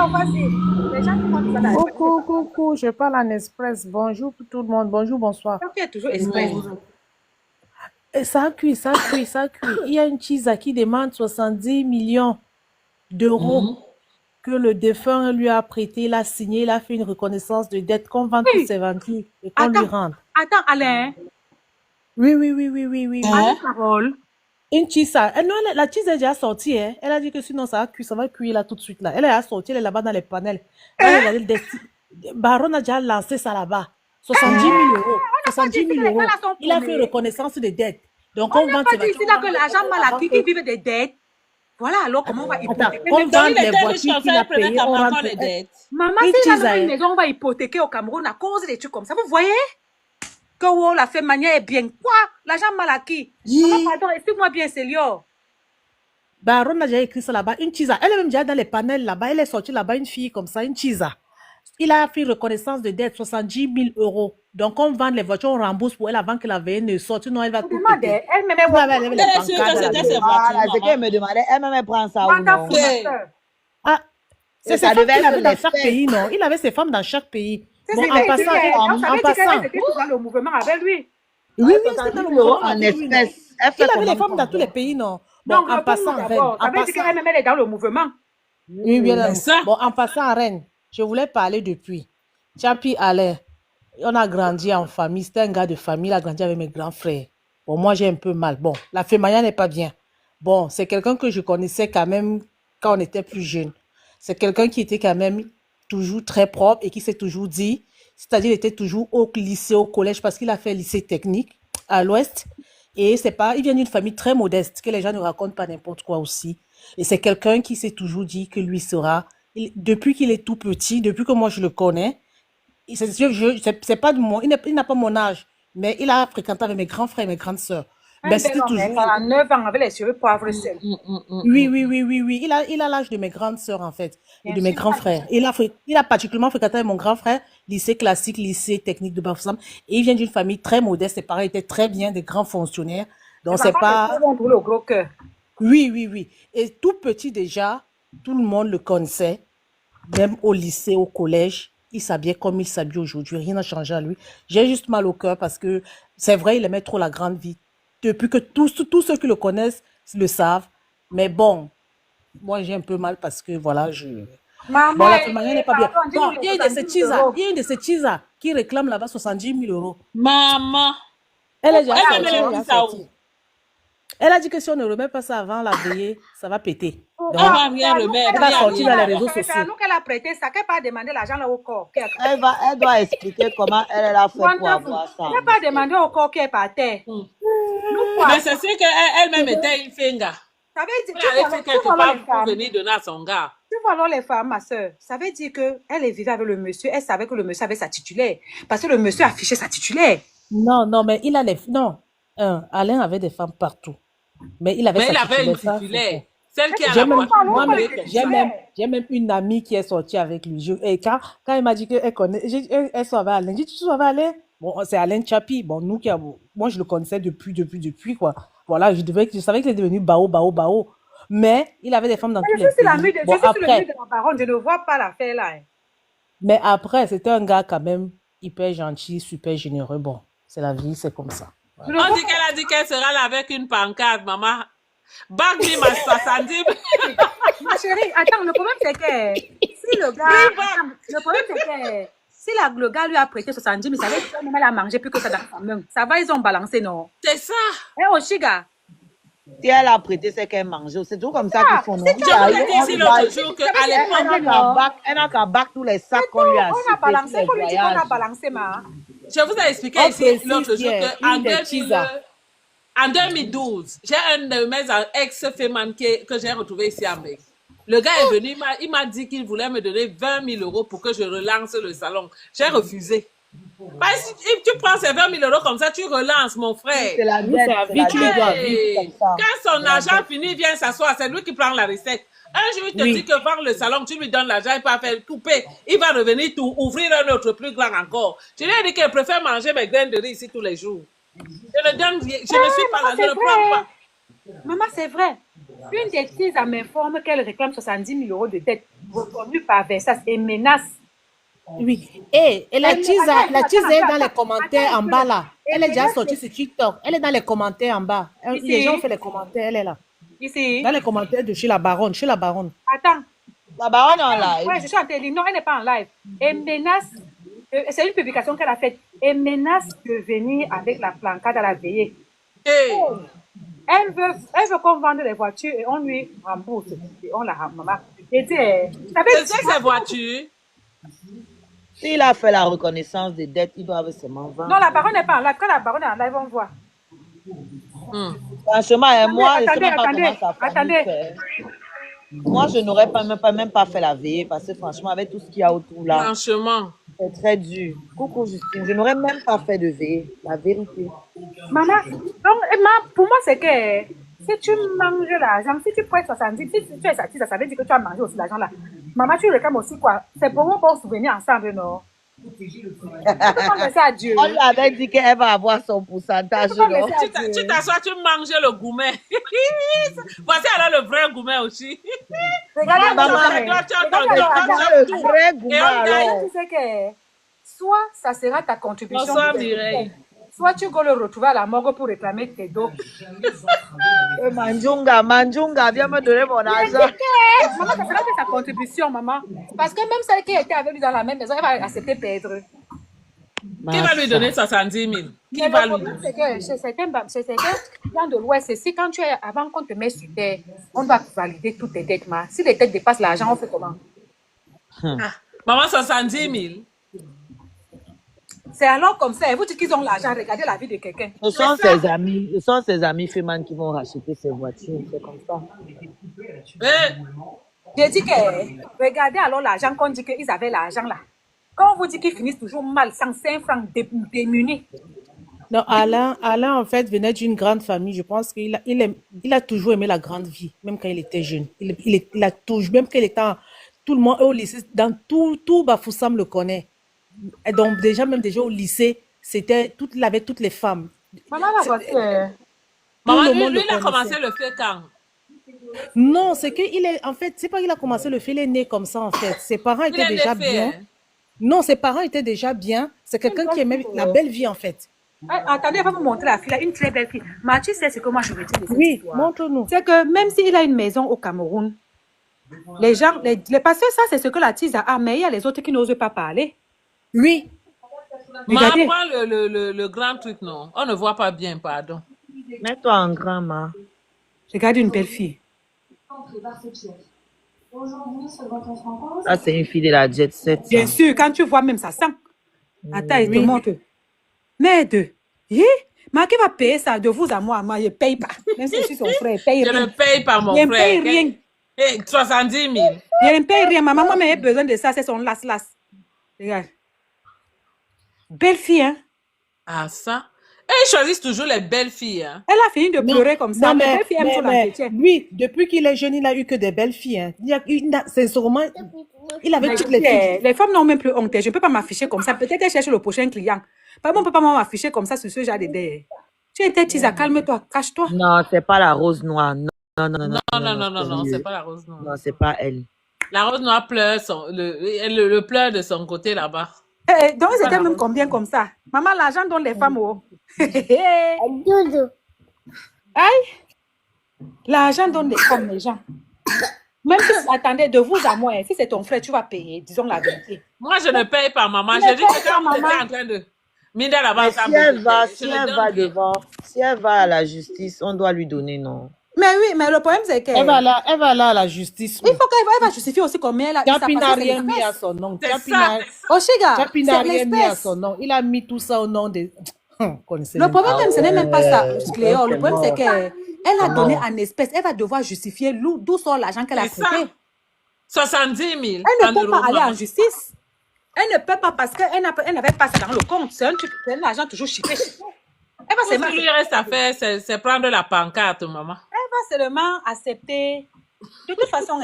Alors, vas-y. Les gens qui font tout ça dans l'espace, c'est Coucou, pas ça. coucou, je parle en express. Bonjour tout le monde, bonjour, bonsoir. Donc, tu es toujours express. Oui. Et ça cuit, ça cuit, ça cuit. Il y a une Chisa qui demande 70 millions d'euros Mhm. que le défunt lui a prêté. Il a signé, il a fait une reconnaissance de dette qu'on vende toutes Oui. ses voitures et qu'on lui Attends, rende. attends, Alain. Oui, oui, oui, oui, oui, oui, oui. Alain Hein? Carole. Une Chisa. Non, la Chisa est déjà sortie. Hein. Elle a dit que sinon ça va cuire là tout de suite. Là. Elle est déjà sortie, elle est là-bas dans les panels. Va regarder le Baron a déjà lancé ça là-bas. 70 000 euros. On n'a pas dit 70 ici que 000 les gens euros. là sont Il a fait une paumés. reconnaissance de dette. Donc, On on n'a vend pas ses dit voitures. ici là que l'agent Avant Malaki qui vivait des dettes. Voilà, alors comment on va Attends, hypothéquer on même vend Donc, il les était riche voitures comme qu'il ça, a il prenait payées. On encore rentre. les dettes. Maman, Une s'il a Chisa. même une maison, on va hypothéquer au Cameroun à cause des trucs comme ça. Vous voyez que wow, la fait manière est bien. Quoi? L'agent Malaki. Maman, pardon, explique-moi bien, Célio. Baron a déjà écrit ça là-bas. Une Chisa. Elle est même déjà dans les panels là-bas. Elle est sortie là-bas, une fille comme ça, une Chisa. Il a fait une reconnaissance de dette, 70 000 euros. Donc, on vend les voitures, on rembourse pour elle avant que la veille ne sorte. Sinon, elle va Vous tout demandez, péter. elle-même Vous avez est levé Elle les est sûre pancartes que de la c'était ses maison. voitures, Voilà, c'est qu'elle maman. me demandait, elle-même prend ça ou Manda non? pour ma Oui. soeur. Ah, c'est Et ces ça femmes devait qu'il être avait dans chaque l'espèce. pays, non? Il avait ses femmes dans chaque pays. C'est Bon, ce en qu'elle passant, disait. On en savait dire passant. qu'elle était dans le mouvement avec lui. Oui, Ouais, oui, c'était dans 70 le 000 euros mouvement en avec lui, non? espèces. Elle Il fait avait les comment femmes dans pour tous les avoir? pays, non? Bon, Donc, en réponds-nous passant, Reine, d'abord. Ça en veut dire passant. qu'elle-même, elle est dans le mouvement. Oui, bien. C'est ça. Bon, en passant, Reine, je voulais parler depuis. Chapi Alain, on a grandi en famille. C'était un gars de famille, il a grandi avec mes grands frères. Bon, moi, j'ai un peu mal. Bon, la Fémaya n'est pas bien. Bon, c'est quelqu'un que je connaissais quand même quand on était plus jeune. C'est quelqu'un qui était quand même toujours très propre et qui s'est toujours dit, c'est-à-dire il était toujours au lycée, au collège, parce qu'il a fait lycée technique à l'Ouest. Et c'est pas, il vient d'une famille très modeste, que les gens ne racontent pas n'importe quoi aussi. Et c'est quelqu'un qui s'est toujours dit que lui sera, depuis qu'il est tout petit, depuis que moi je le connais, c'est pas de mon, il n'a pas mon âge, mais il a fréquenté avec mes grands frères et mes grandes sœurs. Un Ben, bel c'était homme, toujours. 49 ans, avec les cheveux poivre sel. Oui, oui, oui, oui, oui. Il a l'âge de mes grandes sœurs, en fait, et Bien de mes sûr. grands frères. Il a particulièrement fréquenté avec mon grand frère, lycée classique, lycée technique de Bafoussam. Et il vient d'une famille très modeste. Ses parents étaient très bien, des grands fonctionnaires. Les Donc, c'est enfants, les pas. frères vont trouver le gros cœur. Oui, oui, oui. Et tout petit déjà, tout le monde le connaissait, même au lycée, au collège. Il s'habillait comme il s'habille aujourd'hui. Rien n'a changé à lui. J'ai juste mal au cœur parce que c'est vrai, il aimait trop la grande vie. Depuis que tous ceux qui le connaissent le savent. Mais bon, moi j'ai un peu mal parce que voilà, Maman, bon, la manière n'est pas bien. pardon, dis-nous Bon, les il y a une de ces 70 000 cheesas, euros. il y a une de ces cheesas qui réclame là-bas 70 000 euros. Maman. Elle est déjà Elle sortie, met elle est les déjà petits ça où? sortie. Elle a dit que si on ne remet pas ça avant la veillée, ça va péter. Elle Donc, va rien remettre, elle va rien, sortir dans rien. les réseaux C'est à sociaux. nous qu'elle a prêté ça, qu'elle n'a pas demandé l'argent là au corps. Elle doit expliquer comment elle a fait pour Wonderful. avoir ça Elle en n'a pas espèces. demandé au corps qui est par terre. Hmm. Nous, quoi? Mais c'est sûr qu'elle-même était une finga. Ça veut dire, Elle allait faire quelque tu vois alors part les pour femmes. venir donner à son gars. Tu vois alors les femmes, ma soeur. Ça veut dire qu'elle est vivée avec le monsieur. Elle savait que le monsieur avait sa titulaire. Parce que le monsieur affichait sa titulaire. Non, non, mais il a les. Non, Alain avait des femmes partout. Mais il avait Mais sa il avait une titulaire, ça, c'est titulaire. vrai. Celle qui a J'ai la même, voiture moi, Parlons même, pas de j'ai même une amie qui est sortie avec lui. Et quand il m'a dit qu'elle connaît, elle soit avec Alain. J'ai dit, tu sois avec Alain? Bon, c'est Alain Chapi. Bon, moi, je le connaissais depuis, quoi. Voilà, je savais qu'il est devenu Bao, Bao, Bao. Mais il avait des femmes dans tous Je les suis l'ami pays. de, je Bon, suis sur le mur après, de la baronne. Je ne vois pas l'affaire là. Hein. mais après, c'était un gars quand même hyper gentil, super généreux. Bon, c'est la vie, c'est comme ça. Je Voilà. ne On vois dit qu'elle a dit qu'elle sera là avec une pancarte, maman. Bague lui ma 70. Ma chérie, attends, le problème c'est que si le gars. Attends, le problème c'est que si le gars lui a prêté 70 000, ça veut dire qu'elle a mangé plus que ça dans sa main. Ça va, ils ont balancé, non? C'est ça. Eh, Oshiga. Si elle a prêté, c'est qu'elle mange. C'est tout comme ça qu'ils font, non? Je vous ai dit ici l'autre jour qu'à l'époque, Elle n'a qu'à battre tous les sacs qu'on lui a On a achetés, tous balancé, les faut lui dire qu'on a voyages. balancé, ma. je vous ai expliqué On ici précise l'autre jour bien, qu'en une des cheesas. en 2012, j'ai un de mes ex-fémans que j'ai retrouvé ici à Bec. Le gars est venu, il m'a dit qu'il voulait me donner 20 000 euros pour que je relance le salon. J'ai refusé. Parce que si tu prends ces 20 000 euros comme ça, tu relances, mon frère. C'est la Oui, c'est dette, la c'est vie, la tu le dois dette. vivre. Hey, Comme ça. quand son C'est la argent dette. finit, vient s'asseoir, c'est lui qui prend la recette. Un jour, il te Oui. dit que vendre le salon, tu lui donnes l'argent, il peut faire couper. Il va revenir tout, ouvrir un autre plus grand encore. Je lui ai dit qu'elle préfère manger mes graines de riz ici tous les jours. Je ne suis pas là, je ne prends pas. Maman, c'est vrai. Une des tises m'informe qu'elle réclame 70 000 € de dette reconnue par Versas et menace. Oui. Et la Elle- tease, attends, la tease attends, est attends, dans les attends, commentaires en attends, bas là. Elle est déjà menace sortie sur TikTok. Elle est dans les commentaires en bas. Les gens ici, font les commentaires, elle est là. ici. Dans les commentaires de chez la baronne, chez la baronne. Attends. La baronne est en Attends, live. ouais, je suis en train de dire, non, elle n'est pas en live. Et menace, c'est une publication qu'elle a faite, et menace de venir avec la plancade à la veillée. Hey. Elle veut qu'on vende les voitures et on lui rembourse. Et on la rembourse. Et tu sais, ça veut C'est dire- ces voitures. S'il a fait la reconnaissance des dettes, il doit seulement vendre. Non, la baronne n'est pas en live. Quand la baronne est en live, on voit. Franchement, moi, je ne sais Attendez, même pas attendez, comment sa famille attendez. fait. Moi, je n'aurais même pas fait la veillée parce que franchement, avec tout ce qu'il y a autour là, Franchement. c'est très dur. Coucou Justine, je n'aurais même pas fait de veillée, la vérité. Maman, donc, pour moi, c'est que si tu manges l'argent, si tu prêtes 70, si tu es satisfait, ça veut dire que tu as mangé aussi l'argent là. Maman, tu réclames aussi quoi? C'est pour un bon souvenir ensemble, non? Tu peux pas laisser à Dieu. On lui avait dit qu'elle va avoir son pourcentage, Tu peux pas non? laisser à Dieu. Tu t'assois, tu manges le gourmet. Voici alors le vrai gourmet aussi. Regardez, Maman, maman, tu as regardez, ton alors, décompte, attends, tu as tout. Vrai gourmet, Et on gagne. alors. tu sais que soit ça sera ta contribution, Bonsoir Mireille. soit tu vas le retrouver à la morgue pour réclamer tes dos. Manjunga, viens me donner mon argent. Maman, ça sera que sa contribution, maman. Parce que même celle qui était avec lui dans la même maison, elle va accepter perdre. Qui va lui donner 70 000? Qui Mais va le lui problème, donner? c'est que chez certains gens de l'Ouest, c'est si quand tu es, avant qu'on te mette sur terre, on doit valider toutes tes dettes. Si les dettes dépassent l'argent, on fait comment? Ah, maman, 70 000. C'est alors comme ça. Vous dites qu'ils ont l'argent, regardez la vie de quelqu'un. Ce sont ses amis Feman qui vont racheter ses voitures, c'est comme ça. Eh, J'ai dit que, regardez alors l'argent qu'on dit qu'ils avaient l'argent là. Quand on vous dit qu'ils finissent toujours mal, sans 5 francs démunis. Non, Alain, en fait, venait d'une grande famille. Je pense il a toujours aimé la grande vie, même quand il était jeune. Il a toujours, même quand il était tout le monde au lycée, dans tout Bafoussam le connaît. Et donc, déjà au lycée, il avait toutes les femmes. Maman, la voiture. maman, le lui, monde lui, le il a commencé connaissait. le fait quand? Non, c'est qu'il est, en fait, c'est pas qu'il a commencé le fait, il est né comme ça, en fait. Ses parents Il étaient est déjà né fait, bien. hein. Non, ses parents étaient déjà bien. C'est quelqu'un qui aimait la belle vie, en fait. Attendez, elle va vous montrer la fille, là, une très belle fille. Mathieu, c'est ce que moi je retiens de cette Oui, histoire. montre-nous. C'est que même s'il a une maison au Cameroun, les gens, parce que ça, c'est ce que la tise a, mais il y a les autres qui n'osent pas parler. Oui. Maman, Regardez. prends le grand truc, non? On ne voit pas bien, pardon. Mets-toi en grand, ma. Regardez une belle fille. Ça, c'est une fille de la jet set. Bien sûr, quand tu vois même ça sent. Attends, il te Oui. montre. Merde. Mais qui va payer ça de vous à moi? Moi, je ne paye pas. Même si je suis son frère, je paye Je rien. ne paye pas mon Je ne frère. paye rien. Eh, 70 000. Je ne paye rien. Maman, moi, j'ai besoin de ça. C'est son las-las. Regarde. Belle fille, hein? Ah, ça. Et ils choisissent toujours les belles filles. Hein. Elle a fini de pleurer comme ça. Non, Mais belle fille aime son entretien. lui, depuis qu'il est jeune, il a eu que des belles filles. Hein. Sincèrement, il avait toutes les filles. Les femmes n'ont même plus honte. Je ne peux pas m'afficher comme ça. Peut-être qu'elle cherche le prochain client. Par contre, on ne peut pas m'afficher comme ça sur ce genre d'idée. Tu étais Tisa, calme-toi, cache-toi. Non, c'est pas la rose noire. Non, Non, c'est pas la rose noire. Non, c'est pas elle. La rose noire pleure, le pleure de son côté là-bas. Donc, ils étaient même combien comme ça? Maman, l'argent donne les femmes. Oh. Aïe! L'argent donne les femmes, les gens. Même si, attendez, de vous à moi, si c'est ton frère, tu vas payer, disons la vérité. Moi, je ne paye pas, maman. Tu J'ai ne dit que payes pas, quand vous étiez maman. en train de miner là-bas, Mais ça si me elle va, je si ne elle donne va rien. devant, si elle va à la justice, on doit lui donner, non? Mais oui, mais le problème, c'est que. Elle va là à la justice. Il faut qu'elle va justifier aussi combien elle a. Chapi n'a rien mis à son nom. C'est Chapi ça, n'a c'est ça. Oshiga, Chapi n'a c'est rien mis à l'espèce. son nom. Il a mis tout ça au nom de... Connaissez Le même problème, pas. même, ce n'est même pas ça, Cléo. Le c'est problème, c'est mort. qu'elle a donné en espèces. Elle va devoir justifier d'où sort l'argent qu'elle a C'est prêté. ça. 70 000. Elle en ne peut euros, pas aller maman. en justice. Elle ne peut pas parce qu'elle n'avait pas ça dans le compte. C'est un argent toujours chiffré. Elle va Tout ce seulement, qu'il lui reste à faire, c'est prendre la pancarte, maman. accepter. De toute façon,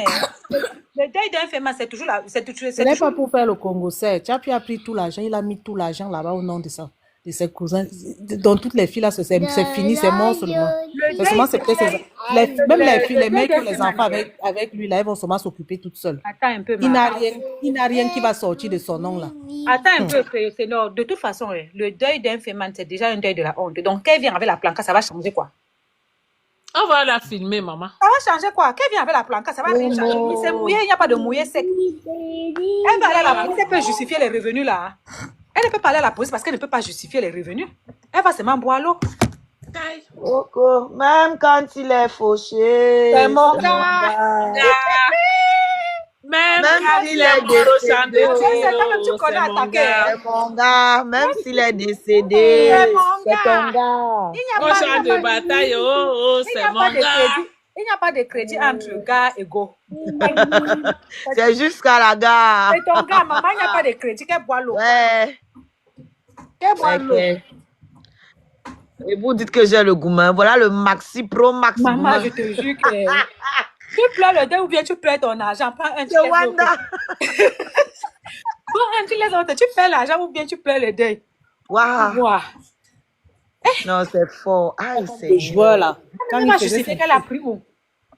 le deuil d'un fait mal, c'est toujours là. Ce n'est pas pour faire le Congo, c'est. Chapi a pris tout l'argent, il a mis tout l'argent là-bas au nom de ça. de ses cousins. Dans toutes les filles, là, c'est fini, c'est mort seulement. Le C'est seulement, deuil, c'est peut-être même les filles, les mères qui ont les enfants avec lui, là, elles vont seulement s'occuper toutes seules. Attends un peu, Il n'a ma. rien, il n'a rien qui va sortir de son nom, là. Attends un peu, c'est non. De toute façon, le deuil d'un féman, c'est déjà un deuil de la honte. Donc, qu'elle vient avec la planca, ça va changer quoi? On va la filmer, maman. Ça va changer quoi? Qu'elle vient avec la planca, ça va rien changer. Il s'est mouillé, il n'y a pas de mouillé sec. Elle va aller à la police, elle peut justifier les revenus là. Elle ne peut pas aller à la police parce qu'elle ne peut pas justifier les revenus. Elle va seulement boire l'eau. Coco, même quand il est fauché. C'est mon c'est gars. Même Même quand s'il il est est mort au champ décédé. de C'est ça que tu tir, connais c'est mon attaquer. gars. C'est mon gars, même s'il est décédé. C'est mon C'est ton gars. gars. Il n'y a Au pas champ de bataille, oh, il n'y c'est a mon pas de gars. crédit. Il n'y a pas de crédit entre gars égaux. C'est jusqu'à la gare. C'est ton gars, maman, il n'y a pas de crédit. Qu'elle boit l'eau. Ouais. Qu'elle boit l'eau. Ok. Et vous dites que j'ai le gourmand. Voilà le Maxi Pro Max Maman, gourmand. je te jure que tu pleures le deuil ou bien tu pleures ton argent. Prends un, tu C'est laisses Wanda. l'autre. Prends un, tu laisses l'autre. Tu perds l'argent ou bien tu pleures le deuil. Waouh. Wow. Non, c'est fort. Aïe, Les joueurs, c'est. là. Quand Elle va justifier qu'elle a pris où?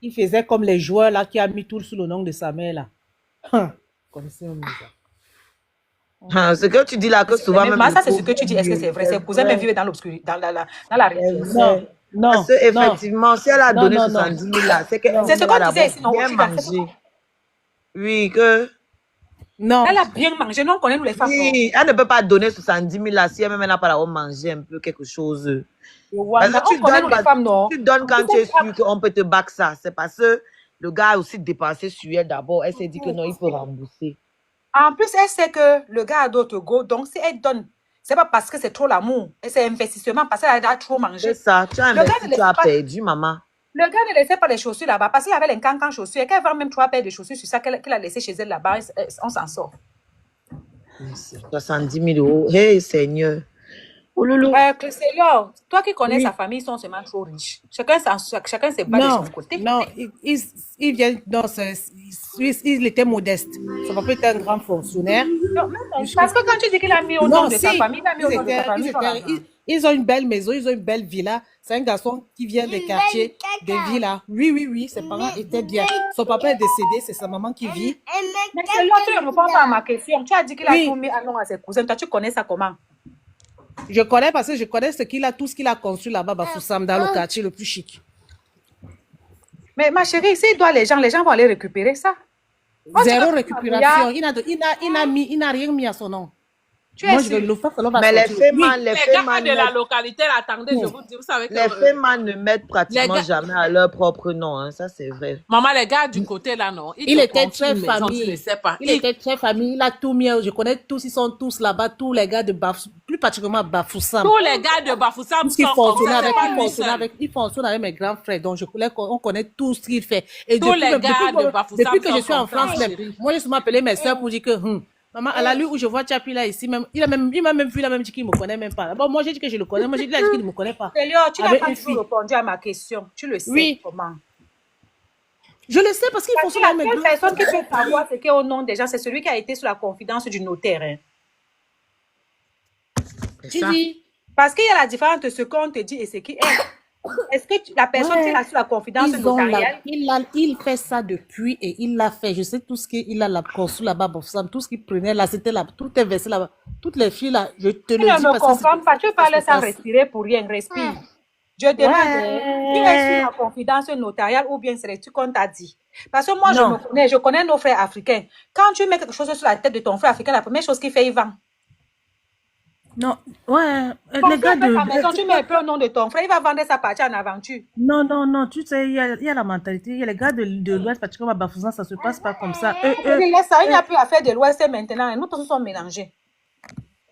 il faisait comme les joueurs, là, qui a mis tout sous le nom de sa mère, là. Comme ça, on Ce que tu dis là, que souvent Mais même. maman, ça, le c'est ce que couple tu dis. Est-ce que c'est vrai? Ses cousins vrai. même vivent dans l'obscurité, dans la C'est réalité. vrai. Non, Parce que, non, effectivement, si elle a non, donné non, non. 70 000 là, c'est qu'elle C'est ce qu'on disait ici, non? bien Aussi, là, c'est mangé. Oui, que. Non. Elle a bien mangé. Non, on connaît nous les femmes. Oui, elle ne peut pas donner 70 000 là si elle-même elle n'a pas la manger un peu quelque chose. Parce Wanda, que on connaît nous les femmes, non? tu donnes quand tu es sûr qu'on peut te back ça. C'est parce que le gars a aussi dépensé sur elle d'abord. Elle s'est dit que non, il peut rembourser. En plus, elle sait que le gars a d'autres go. Donc, si elle donne, c'est pas parce que c'est trop l'amour. Et c'est investissement parce qu'elle a trop mangé. C'est ça, tu as Le gars investi, ne tu laisse as pas- perdu, maman. Le gars ne laissait pas les chaussures là-bas parce qu'il avait les cancans chaussures et qu'elle vend même 3 paires de chaussures sur ça qu'elle a laissé chez elle là-bas. On s'en sort. 70 000 euros. Hey, Seigneur. Oh, loulou. Clécélia, toi qui connais Oui. sa famille, ils sont seulement trop riches. Chacun se bat de Non, son côté. non, il vient, non, il était modeste. Son papa était un grand fonctionnaire. Non, parce que quand tu dis qu'il a mis au nom de sa famille, il a mis au nom de sa famille. son argent. Ils ont une belle maison, ils ont une belle villa. C'est un garçon qui vient des quartiers, des villas. Oui, ses parents étaient bien. Son papa est décédé, c'est sa maman qui vit. Mais c'est là, tu ne réponds pas à ma question. Tu as dit qu'il a Oui. tout mis à nom à ses cousins. Toi, tu connais ça comment? Je connais parce que je connais tout ce qu'il a construit là-bas, Bafoussam, dans le quartier le plus chic. Mais ma chérie, s'il doit les gens vont aller récupérer ça. Oh, tu Zéro veux- récupération. Il n'a rien mis à son nom. Tu Moi, es je vais sûr? le faire, ça va Mais les sortir. femmes, Les gars de la localité, là, attendez, je vous dis, vous savez que... les femmes ne mettent pratiquement Les gars- jamais à leur propre nom. Hein. Ça, c'est vrai. Maman, les gars du côté là, non. Il te était construisent très une maison, famille. tu ne sais pas. Il était très famille. Il a tout mis. Je connais tous. Ils sont tous là-bas. Tous les gars de Bafoussam. Plus particulièrement Bafoussam. Tous les gars de Bafoussam Tous qui sont comme fonctionnent ça, avec, c'est pas lui seul. il fonctionne avec mes grands frères. Donc, on connaît tout ce qu'il fait. Et Tous les gars de Bafoussam depuis que je sont suis en comme ça, France, ma même, chérie. moi, j'ai souvent appelé mes soeurs pour dire que, maman, à la lui où je vois Tchapi là, ici, même, il m'a même vu, il a même dit qu'il ne me connaît même pas. Bon, moi, j'ai dit que je le connais. Moi, j'ai dit qu'il ne me connaît pas. Clélia, tu n'as Avec pas une toujours fille. répondu à ma question. Tu le sais Oui. comment? Je le sais parce qu'il Parce que fonctionne la avec mes seule grands personne qui frères. peut savoir ce qui est au nom des gens, c'est celui qui a été sous la confidence du notaire. Hein. C'est Tu ça. dis, Parce qu'il y a la différence entre ce qu'on te dit et ce qui est. Est-ce que la personne qui est là sous la confidence ils ont notariale, il fait ça depuis et il l'a fait. Je sais tout ce qu'il a construit là-bas, Bafoussam, tout ce qu'il prenait là, c'était là, tout est versé là-bas. Toutes les filles là, je te le tu dis ne me parce que comprends pas, tu parles ça se sans passe. respirer pour rien, respire. Je demande, tu es sous la confidence notariale ou bien c'est ce qu'on t'a dit? Parce que moi, Non. je connais nos frères africains. Quand tu mets quelque chose sur la tête de ton frère africain, la première chose qu'il fait, il vend. Non, Quand les tu gars mets ta maison, de... tu mets un peu au nom de ton frère, il va vendre sa partie en aventure. Non, tu sais, il y a la mentalité, il y a les gars de l'Ouest, particulièrement à Bafoussam, ça se passe pas comme ça. Laisse ça, il n'y a plus à faire de l'Ouest maintenant. Nous tous sommes mélangés.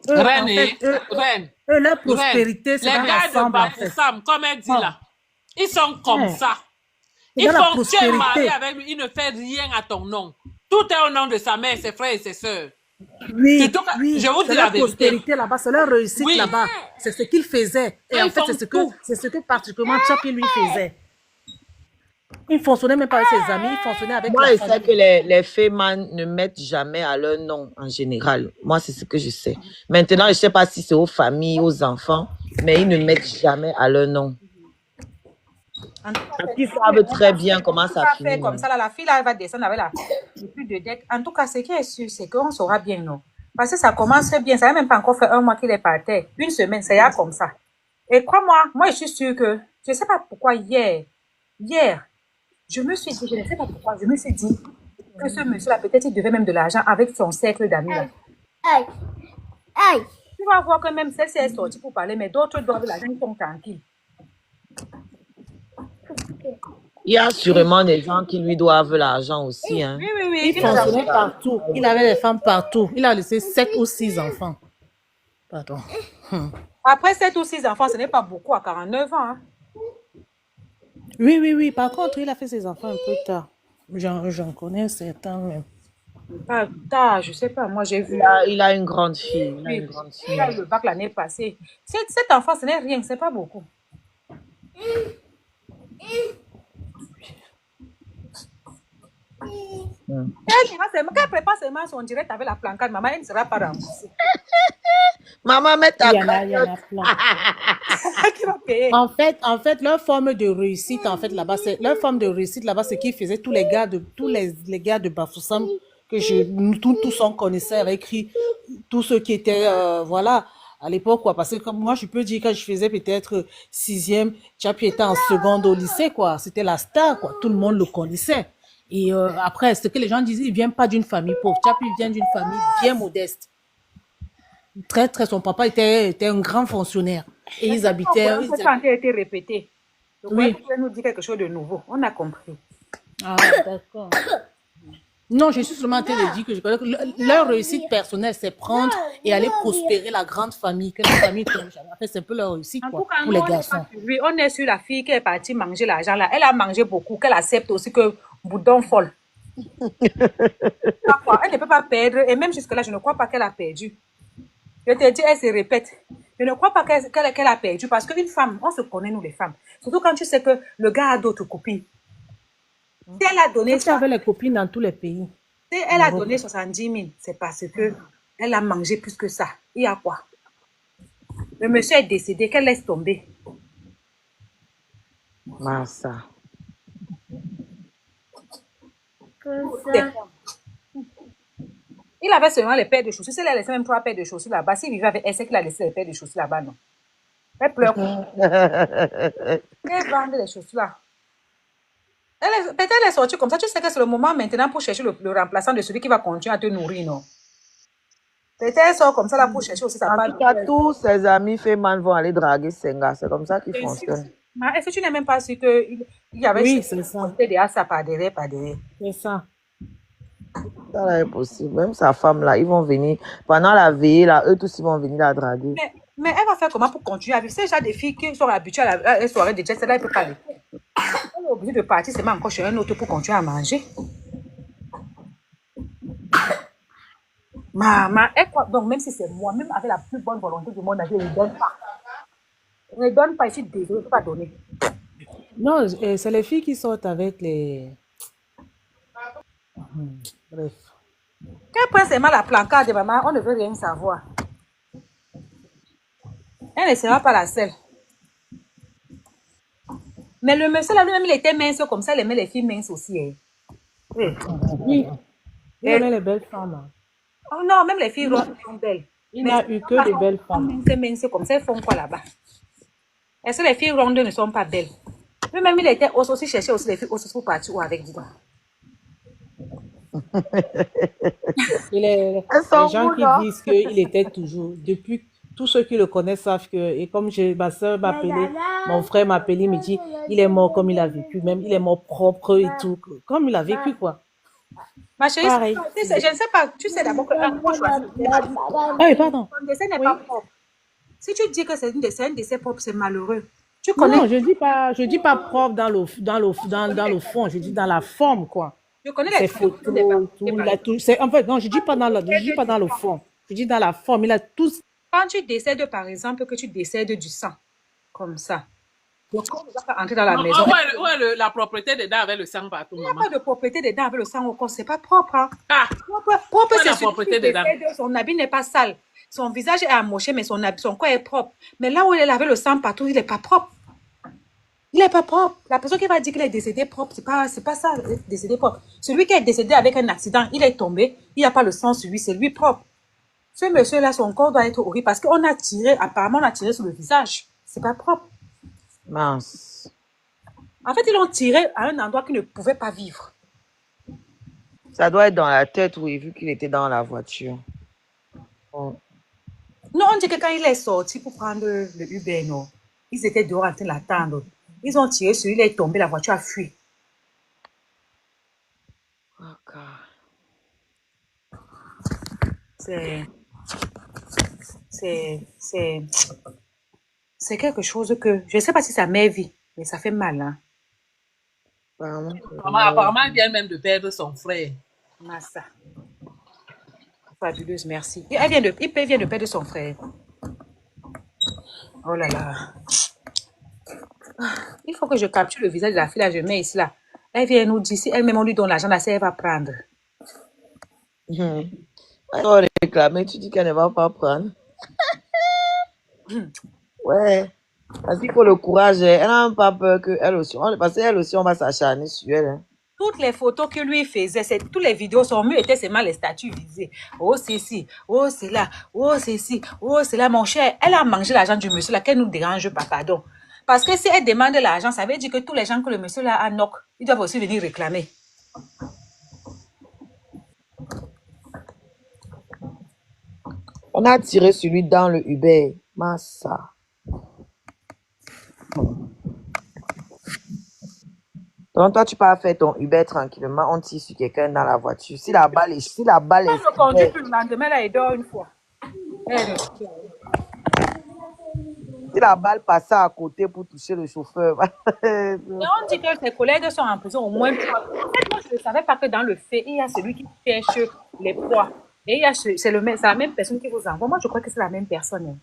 Reine, en fait, Reine. leur prospérité, Les c'est dans gars de l'ensemble, en fait. Bafoussam, comme elle dit là, ils sont comme Ouais. ça. C'est Ils dans la font, tu es marié prospérité. avec lui, il ne fait rien à ton nom. Tout est au nom de sa mère, ses frères et ses sœurs. Oui, Surtout que- oui, je vous dis c'est la leur vérité. prospérité là-bas, c'est leur réussite Oui. là-bas. C'est ce qu'ils faisaient. Et Ils en fait, font tout. c'est ce que particulièrement Tchapi lui faisait. Il ne fonctionnait même pas avec ses amis, il fonctionnait avec Moi, la je sais famille. que les fémans ne mettent jamais à leur nom en général. Moi, c'est ce que je sais. Maintenant, je ne sais pas si c'est aux familles, aux enfants, mais ils ne mettent jamais à leur nom. En tout cas, Parce qu'ils savent très bien comment ça fait finit. comme ça, là, la fille là, elle va descendre avec le plus de dettes. En tout cas, ce qui est sûr, c'est qu'on saura bien, non? Parce que ça commence bien. Ça n'a même pas encore fait un mois qu'il est par terre. Une semaine, c'est là comme ça. Et crois-moi, moi, je suis sûre que, je ne sais pas pourquoi hier, je me suis dit, je ne sais pas pourquoi, je me suis dit que ce monsieur-là, peut-être, il devait même de l'argent avec son cercle d'amis. Là. Aïe, aïe. Tu vas voir que même celle-ci est sortie pour parler, mais d'autres doivent l'argent, ils sont tranquilles. Il y a sûrement des gens qui lui doivent l'argent aussi. Hein. Oui, oui, oui. Il fonctionnait partout. Il avait des femmes partout. Il a laissé 7 ou 6 enfants. Pardon. Après 7 ou 6 enfants, ce n'est pas beaucoup à 49 ans. Hein. Oui, oui, oui. Par contre, il a fait ses enfants un peu tard. J'en connais certains même. Pas tard, je sais pas. Moi, j'ai vu. Il a une grande fille. Il a Oui, une grande fille. il a eu le bac l'année passée. Cet enfant, ce n'est rien, c'est pas beaucoup. Quand prépare seulement son direct avec la plancade, maman, elle ne sera pas remboursée. Maman, mets ta Il y en a plein. Qui va payer? En fait, leur forme de réussite, en fait, là-bas, c'est qu'ils faisaient tous les gars de Bafoussam nous tous on connaissait, avait écrit tous ceux qui étaient, voilà, à l'époque, quoi, parce que comme moi, je peux dire que je faisais peut-être 6e, Tchapi était en seconde au lycée, quoi, c'était la star, quoi, tout le monde le connaissait. Et après, ce que les gens disaient, il vient pas d'une famille pauvre, Tchapi vient d'une famille bien modeste. Très, très, son papa était un grand fonctionnaire. Et ils habitaient. Ça a été répété. Donc, Oui. vous pouvez nous dire quelque chose de nouveau. On a compris. Ah, d'accord. Non, je suis seulement en train de dire que je connais que leur réussite personnelle, c'est prendre et aller prospérer la grande famille, que la famille tombe jamais. En fait, c'est un peu leur réussite, En quoi, tout cas, pour nous, les garçons. oui, on est sur la fille qui est partie manger l'argent là. Elle a mangé beaucoup, qu'elle accepte aussi que boudon folle. Elle ne peut pas perdre. Et même jusque-là, je ne crois pas qu'elle a perdu. Je te dis, elle se répète. Je ne crois pas qu'elle a perdu parce qu'une femme, on se connaît, nous les femmes. Surtout quand tu sais que le gars a d'autres copines. Si elle a donné Ça avait les copines dans tous les pays. Si elle a donné 70 000, c'est parce que elle a mangé plus que ça. Il y a quoi? Le monsieur est décédé, qu'elle laisse tomber. Massa. Il avait seulement les paires de chaussures. Elle a laissé même 3 paires de chaussures là-bas. S'il vivait avec elle, c'est qu'il a laissé les paires de chaussures là-bas, non? Elle pleure. Elle vend les chaussures là. Peut-être elle est sortie comme ça. Tu sais que c'est le moment maintenant pour chercher le remplaçant de celui qui va continuer à te nourrir, non? Peut-être elle sort comme ça là pour chercher aussi sa part. En tout cas, tous ses amis fémans vont aller draguer Senga. C'est comme ça qu'il fonctionne. Est-ce que tu n'es même pas sûr qu'il y avait... Oui, c'est ça. Ça par derrière, par derrière. C'est ça. Ça là est possible. Même sa femme là, ils vont venir. Pendant la veillée là, eux tous ils vont venir la draguer. Mais elle va faire comment pour continuer à vivre? C'est déjà des filles qui sont habituées à la soirée de jet, celle-là, elle ne peut pas aller. Elle est obligée de partir seulement encore chez un autre pour continuer à manger. Maman, elle croit, donc même si c'est moi, même avec la plus bonne volonté du monde, je ne donne pas. Je ne donne pas, je suis désolée, je ne peux pas donner. Non, c'est les filles qui sortent avec les... Bref. Qu'elle prenne seulement la plancade de maman, on ne veut rien savoir. Elle ne sera pas la seule. Mais le monsieur là, lui-même, il était mince comme ça, il aimait les filles minces aussi. Hein. Oui. Il aimait les belles femmes. Hein. Oh non, même les filles rondes sont belles. Il n'a eu que de belles femmes. Minces comme ça, elles font quoi là-bas? Est-ce que les filles rondes ne sont pas belles? Lui-même, il était aussi cherché aussi les filles aussi pour partir ou avec, dis-donc. Et les gens qui disent qu'il était toujours, depuis tous ceux qui le connaissent savent que, et comme ma soeur m'appelait, mon frère m'appelait, il me dit, il est mort comme il a vécu, même il est mort propre et tout, comme il a vécu quoi. Ma chérie, pareil. Je ne sais pas, tu sais d'abord qu'un point choisi. Ah oui, pardon. Ton décès n'est pas propre. Si tu dis que c'est un décès propre, c'est malheureux. Tu Non, connais. je dis pas propre dans le fond, je dis dans la forme quoi. Je connais Ses les photos, tout, il a tout. En fait, non, je dis pas dans le fond. Je dis dans la forme. Il a tout. Quand tu décèdes, par exemple, que tu décèdes du sang, comme ça, Donc, on ne va pas entrer dans la Non, maison. la propriété des dents avec le sang partout, Il n'y a maman. pas de propriété des dents avec le sang au corps, c'est pas propre. Hein. Ah, Propre, quoi c'est la celui propriété qui des dents? décède, son habit n'est pas sale. Son visage est amoché, mais son corps est propre. Mais là où il est avec le sang partout, il n'est pas propre. Il n'est pas propre. La personne qui va dire qu'il est décédé propre, c'est pas ça, décédé propre. Celui qui est décédé avec un accident, il est tombé, il n'y a pas le sang sur lui, c'est lui propre. Ce monsieur-là, son corps doit être horrible parce qu'on a tiré, apparemment, on a tiré sur le visage. C'est pas propre. Mince. En fait, ils l'ont tiré à un endroit qu'il ne pouvait pas vivre. Ça doit être dans la tête, oui, vu qu'il était dans la voiture. Oh. Non, on dit que quand il est sorti pour prendre le Uber, non, ils étaient dehors en train de l'attendre. Ils ont tiré sur lui, il est tombé, la voiture a fui. Okay. C'est quelque chose que, je ne sais pas si ça m'est vie, mais ça fait mal. Hein. Apparemment, elle vient même de perdre son frère. Massa. Fabuleuse, merci. Il vient de perdre son frère. Oh là là. Il faut que je capture le visage de la fille, là, je mets ici, là. Elle vient nous dire, si elle-même on lui donne l'argent, là, elle va prendre. Elle doit réclamer, tu dis qu'elle ne va pas prendre. Ouais. Parce qu'il faut le courage. Elle n'a pas peur qu'elle aussi. Parce qu'elle aussi, on va s'acharner sur elle. Hein. Toutes les photos que lui faisait, toutes les vidéos, son mur était seulement les statues visées. Oh, c'est ici. Oh, c'est là. Oh, c'est ici. Oh, c'est là, mon cher. Elle a mangé l'argent du monsieur là, qu'elle nous dérange pas, pardon. Parce que si elle demande l'argent, ça veut dire que tous les gens que le monsieur là a knock, ils doivent aussi venir réclamer. On a tiré sur lui dans le Uber. Massa. Donc, toi, tu peux faire ton Uber tranquillement. On tire sur quelqu'un dans la voiture. Si la balle est. Si la balle est. Quand je conduis plus le lendemain, là, il dort une fois. Si la balle passait à côté pour toucher le chauffeur. Et on dit que ses collègues sont en prison au moins 3. En fait, moi, je ne savais pas que dans le fait, il y a celui qui cherche les poids. Et il y a c'est la même personne qui vous envoie. Moi, je crois que c'est la même personne. Hein.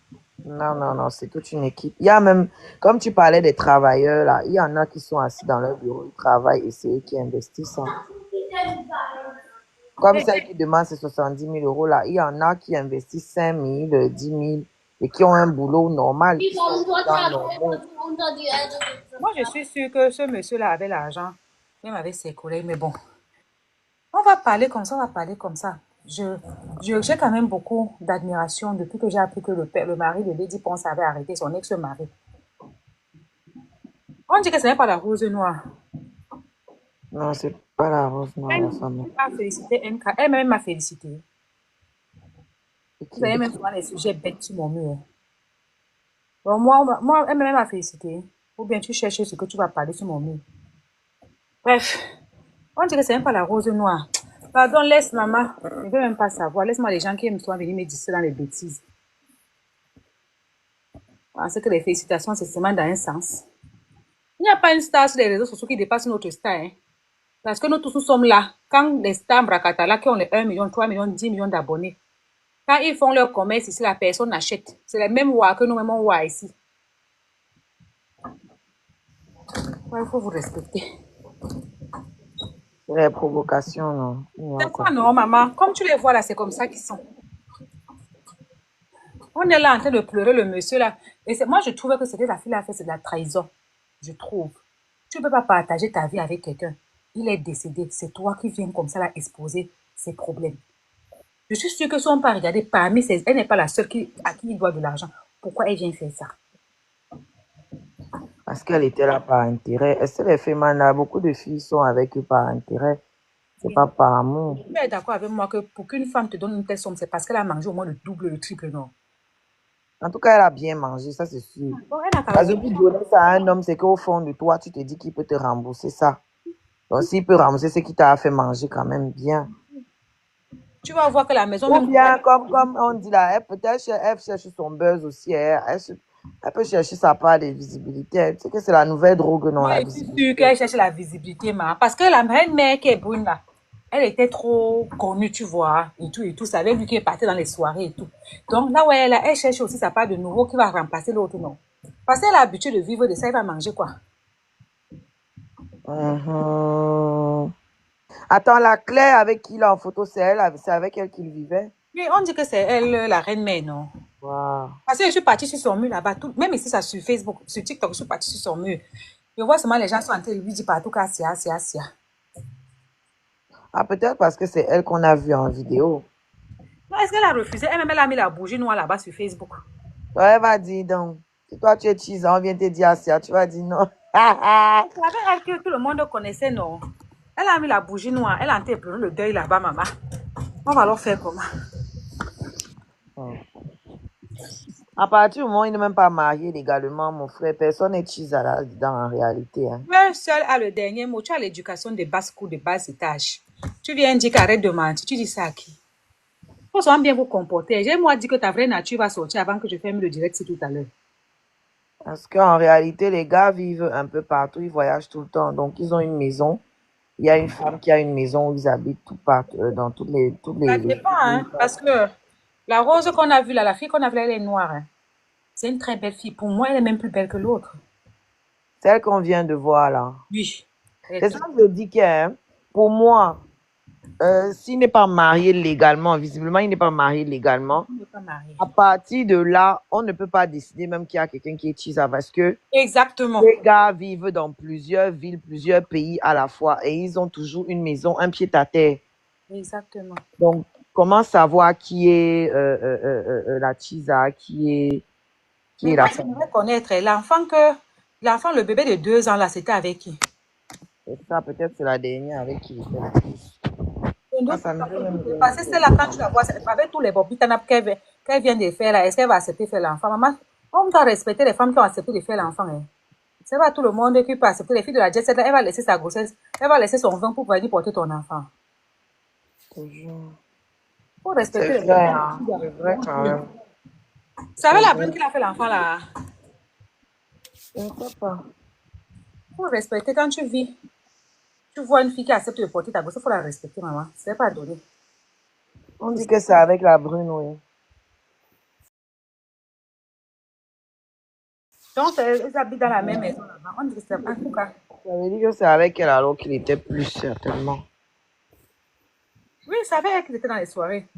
Non, c'est toute une équipe. Il y a même, comme tu parlais des travailleurs, là, il y en a qui sont assis dans leur bureau, ils travaillent et c'est eux qui investissent. Hein. Comme celle qui demande ces 70 000 euros, là, il y en a qui investissent 5 000, 10 000 et qui ont un boulot normal. Moi, je suis sûre que ce monsieur-là avait l'argent, même avec ses collègues, mais bon. On va parler comme ça, J'ai quand même beaucoup d'admiration depuis que j'ai appris que le mari de Lady Ponce avait arrêté son ex-mari. On dit que ce n'est pas la rose noire. Non, c'est pas la rose noire, la femme. Elle m'a félicité, elle-même m'a félicité. Vous avez même souvent les sujets bêtes sur mon mur. Bon, moi elle-même m'a félicité. Ou bien tu cherches ce que tu vas parler sur mon mur. Bref, on dit que ce n'est pas la rose noire. Pardon, laisse maman. Je ne veux même pas savoir. Laisse-moi les gens qui me sont venus me dire ça dans les bêtises. Parce que les félicitations, c'est seulement dans un sens. Il n'y a pas une star sur les réseaux sociaux qui dépasse notre star. Hein? Parce que nous tous, nous sommes là. Quand les stars Bracatala qui ont les 1 million, 3 millions, 10 millions d'abonnés, quand ils font leur commerce ici, la personne achète. C'est les mêmes voix que nous-mêmes on voit ici. Ouais, il faut vous respecter. Les provocations, non. C'est quoi, non, maman? Comme tu les vois là, c'est comme ça qu'ils sont. On est là en train de pleurer le monsieur là. Et moi, je trouvais que c'était la fille là, fait, c'est de la trahison. Je trouve. Tu ne peux pas partager ta vie avec quelqu'un. Il est décédé. C'est toi qui viens comme ça là exposer ses problèmes. Je suis sûre que si on peut regarder parmi ces... Elle n'est pas la seule à qui il doit de l'argent. Pourquoi elle vient faire ça? Parce qu'elle était là par intérêt. Est-ce que les femmes là, beaucoup de filles sont avec eux par intérêt? C'est pas par amour. Tu es d'accord avec moi que pour qu'une femme te donne une telle somme, c'est parce qu'elle a mangé au moins le double, le triple, non? En tout cas, elle a bien mangé, ça c'est sûr. Bon, elle a Parce que pour donner ça à un homme, c'est qu'au fond de toi, tu te dis qu'il peut te rembourser ça. Donc s'il peut rembourser, c'est qu'il t'a fait manger quand même bien. Tu vas voir que la maison... Ou bien, comme on dit là, peut-être elle cherche son buzz aussi. Elle peut chercher sa part de visibilité. Tu sais que c'est la nouvelle drogue, non? Je suis sûre qu'elle cherche la visibilité, ma. Parce que la mère qui est brune là, elle était trop connue, tu vois, et tout. Ça avait lui qui est parti dans les soirées et tout. Donc là où elle cherche aussi sa part de nouveau qui va remplacer l'autre, non? Parce qu'elle a l'habitude de vivre de ça, elle va manger quoi? Attends, la Claire avec qui il est en photo, c'est avec elle qu'il vivait? Oui, on dit que c'est elle, la reine-mère, non? Wow. Parce que je suis partie sur son mur là-bas, même ici, ça sur Facebook, sur TikTok, je suis partie sur son mur. Je vois seulement les gens sont en train de lui dire partout qu'Asia. Ah, peut-être parce que c'est elle qu'on a vue en vidéo. Non, est-ce qu'elle a refusé? Elle-même, elle a mis la bougie noire là-bas sur Facebook. Ouais, elle va dire donc. Si toi tu es cheese, on vient te dire Asia, tu vas dire non. C'est avec elle que tout le monde connaissait, non? Elle a mis la bougie noire, elle a en train de pleurer le deuil là-bas, maman. On va alors faire comment? À partir du moment où il n'est même pas marié légalement, mon frère, personne n'est cheese là-dedans en réalité. Hein. Tu seul a le dernier mot. Tu as l'éducation de basse cour, de bas étage. Tu viens dire qu'arrête de mentir. Tu dis ça à qui? Il faut souvent bien vous comporter. J'ai moi dit que ta vraie nature va sortir avant que je ferme le direct tout à l'heure. Parce qu'en réalité, les gars vivent un peu partout, ils voyagent tout le temps. Donc, ils ont une maison. Il y a une femme qui a une maison où ils habitent tout partout, dans Ça dépend, hein, parce que la rose qu'on a vue là, la fille qu'on a vue là, elle est noire. Hein. C'est une très belle fille. Pour moi, elle est même plus belle que l'autre. Celle qu'on vient de voir là. Oui. C'est ça que je dis que, hein, pour moi, s'il n'est pas marié légalement, visiblement, il n'est pas marié légalement. On n'est pas marié. À partir de là, on ne peut pas décider même qu'il y a quelqu'un qui est chisa parce que Exactement. les gars vivent dans plusieurs villes, plusieurs pays à la fois et ils ont toujours une maison, un pied à terre. Exactement. Donc, comment savoir qui est la chisa, qui est la femme? J'aimerais connaître l'enfant, le bébé de 2 ans là, c'était avec qui? Et ça, peut-être c'est la dernière avec qui il était là. Parce que c'est là quand tu la vois, avec tous les bobbies qu'elle vient de faire là, est-ce qu'elle va accepter de faire l'enfant? Maman, on doit respecter les femmes qui ont accepté de faire l'enfant. Hein. C'est pas tout le monde qui peut accepter. Les filles de la jet set, là, elle va laisser sa grossesse, elle va laisser son vin pour venir porter ton enfant. Il faut respecter les femmes. C'est vrai quand même. C'est avec la brune qui a fait l'enfant là. Je ne sais pas. Il faut respecter quand tu vis. Tu vois une fille qui accepte de porter ta grossesse, il faut la respecter, maman. C'est pas donné. On dit que c'est avec la brune, oui. Donc, ils habitent dans la même maison là-bas. On dit que c'est en tout cas. Ça veut dire que c'est avec elle alors qu'il était plus certainement. Oui, c'est avec elle qu'ils étaient dans les soirées.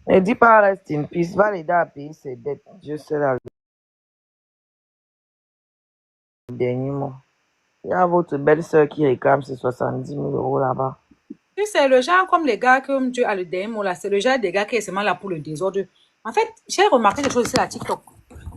Ne dis pas reste in peace, va l'aider à payer ses dettes. Dieu seul le dernier mot. Il y a votre belle-sœur qui réclame ses 70 000 € là-bas. Oui, c'est le genre comme les gars comme Dieu a le dernier mot là. C'est le genre des gars qui est seulement là pour le désordre. En fait, j'ai remarqué des choses ici à TikTok.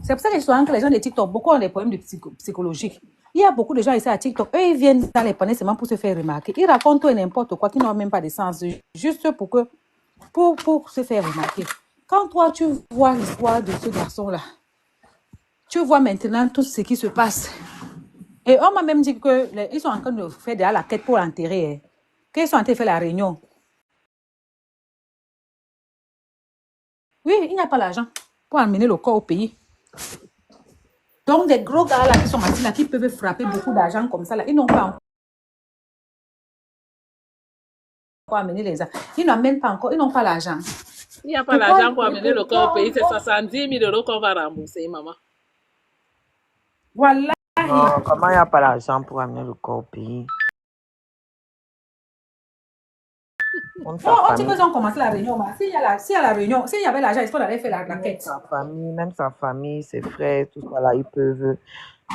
C'est pour ça que souvent que les gens de TikTok, beaucoup ont des problèmes de psychologiques. Il y a beaucoup de gens ici à TikTok, eux, ils viennent dans les panneaux seulement pour se faire remarquer. Ils racontent tout et n'importe quoi qui n'ont même pas de sens, juste pour se faire remarquer. Quand toi, tu vois l'histoire de ce garçon-là, tu vois maintenant tout ce qui se passe. Et on m'a même dit qu'ils sont en train de faire déjà la quête pour l'enterrer. Qu'ils sont en train de faire la réunion. Oui, il n'y a pas l'argent pour amener le corps au pays. Donc, des gros gars là qui sont assis là, qui peuvent frapper beaucoup d'argent comme ça, là, ils n'ont pas encore amené les argent. Ils n'amènent pas encore, ils n'ont pas l'argent. Il n'y a pas l'argent pour amener le corps au pays, c'est 70 000 € qu'on va rembourser, maman. Voilà. Non, comment il n'y a pas l'argent pour amener le corps au pays? On dit qu'ils ont commencé la réunion. S'il y a la réunion, s'il y avait l'argent, il faut aller faire la quête. Même sa famille, ses frères, tout ça là, ils peuvent.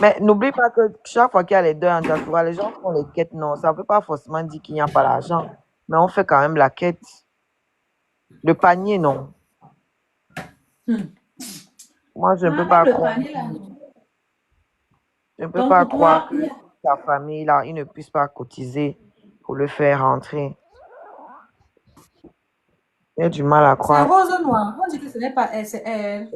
Mais n'oublie pas que chaque fois qu'il y a les deux en diaspora, les gens font les quêtes. Non, ça ne veut pas forcément dire qu'il n'y a pas l'argent. Mais on fait quand même la quête. Le panier, non. Moi, je ne peux pas croire. Je ne peux pas croire que sa famille, là, ils ne puissent pas cotiser pour le faire rentrer. J'ai du mal à croire. C'est rose noire. On dit que ce n'est pas elle, c'est elle.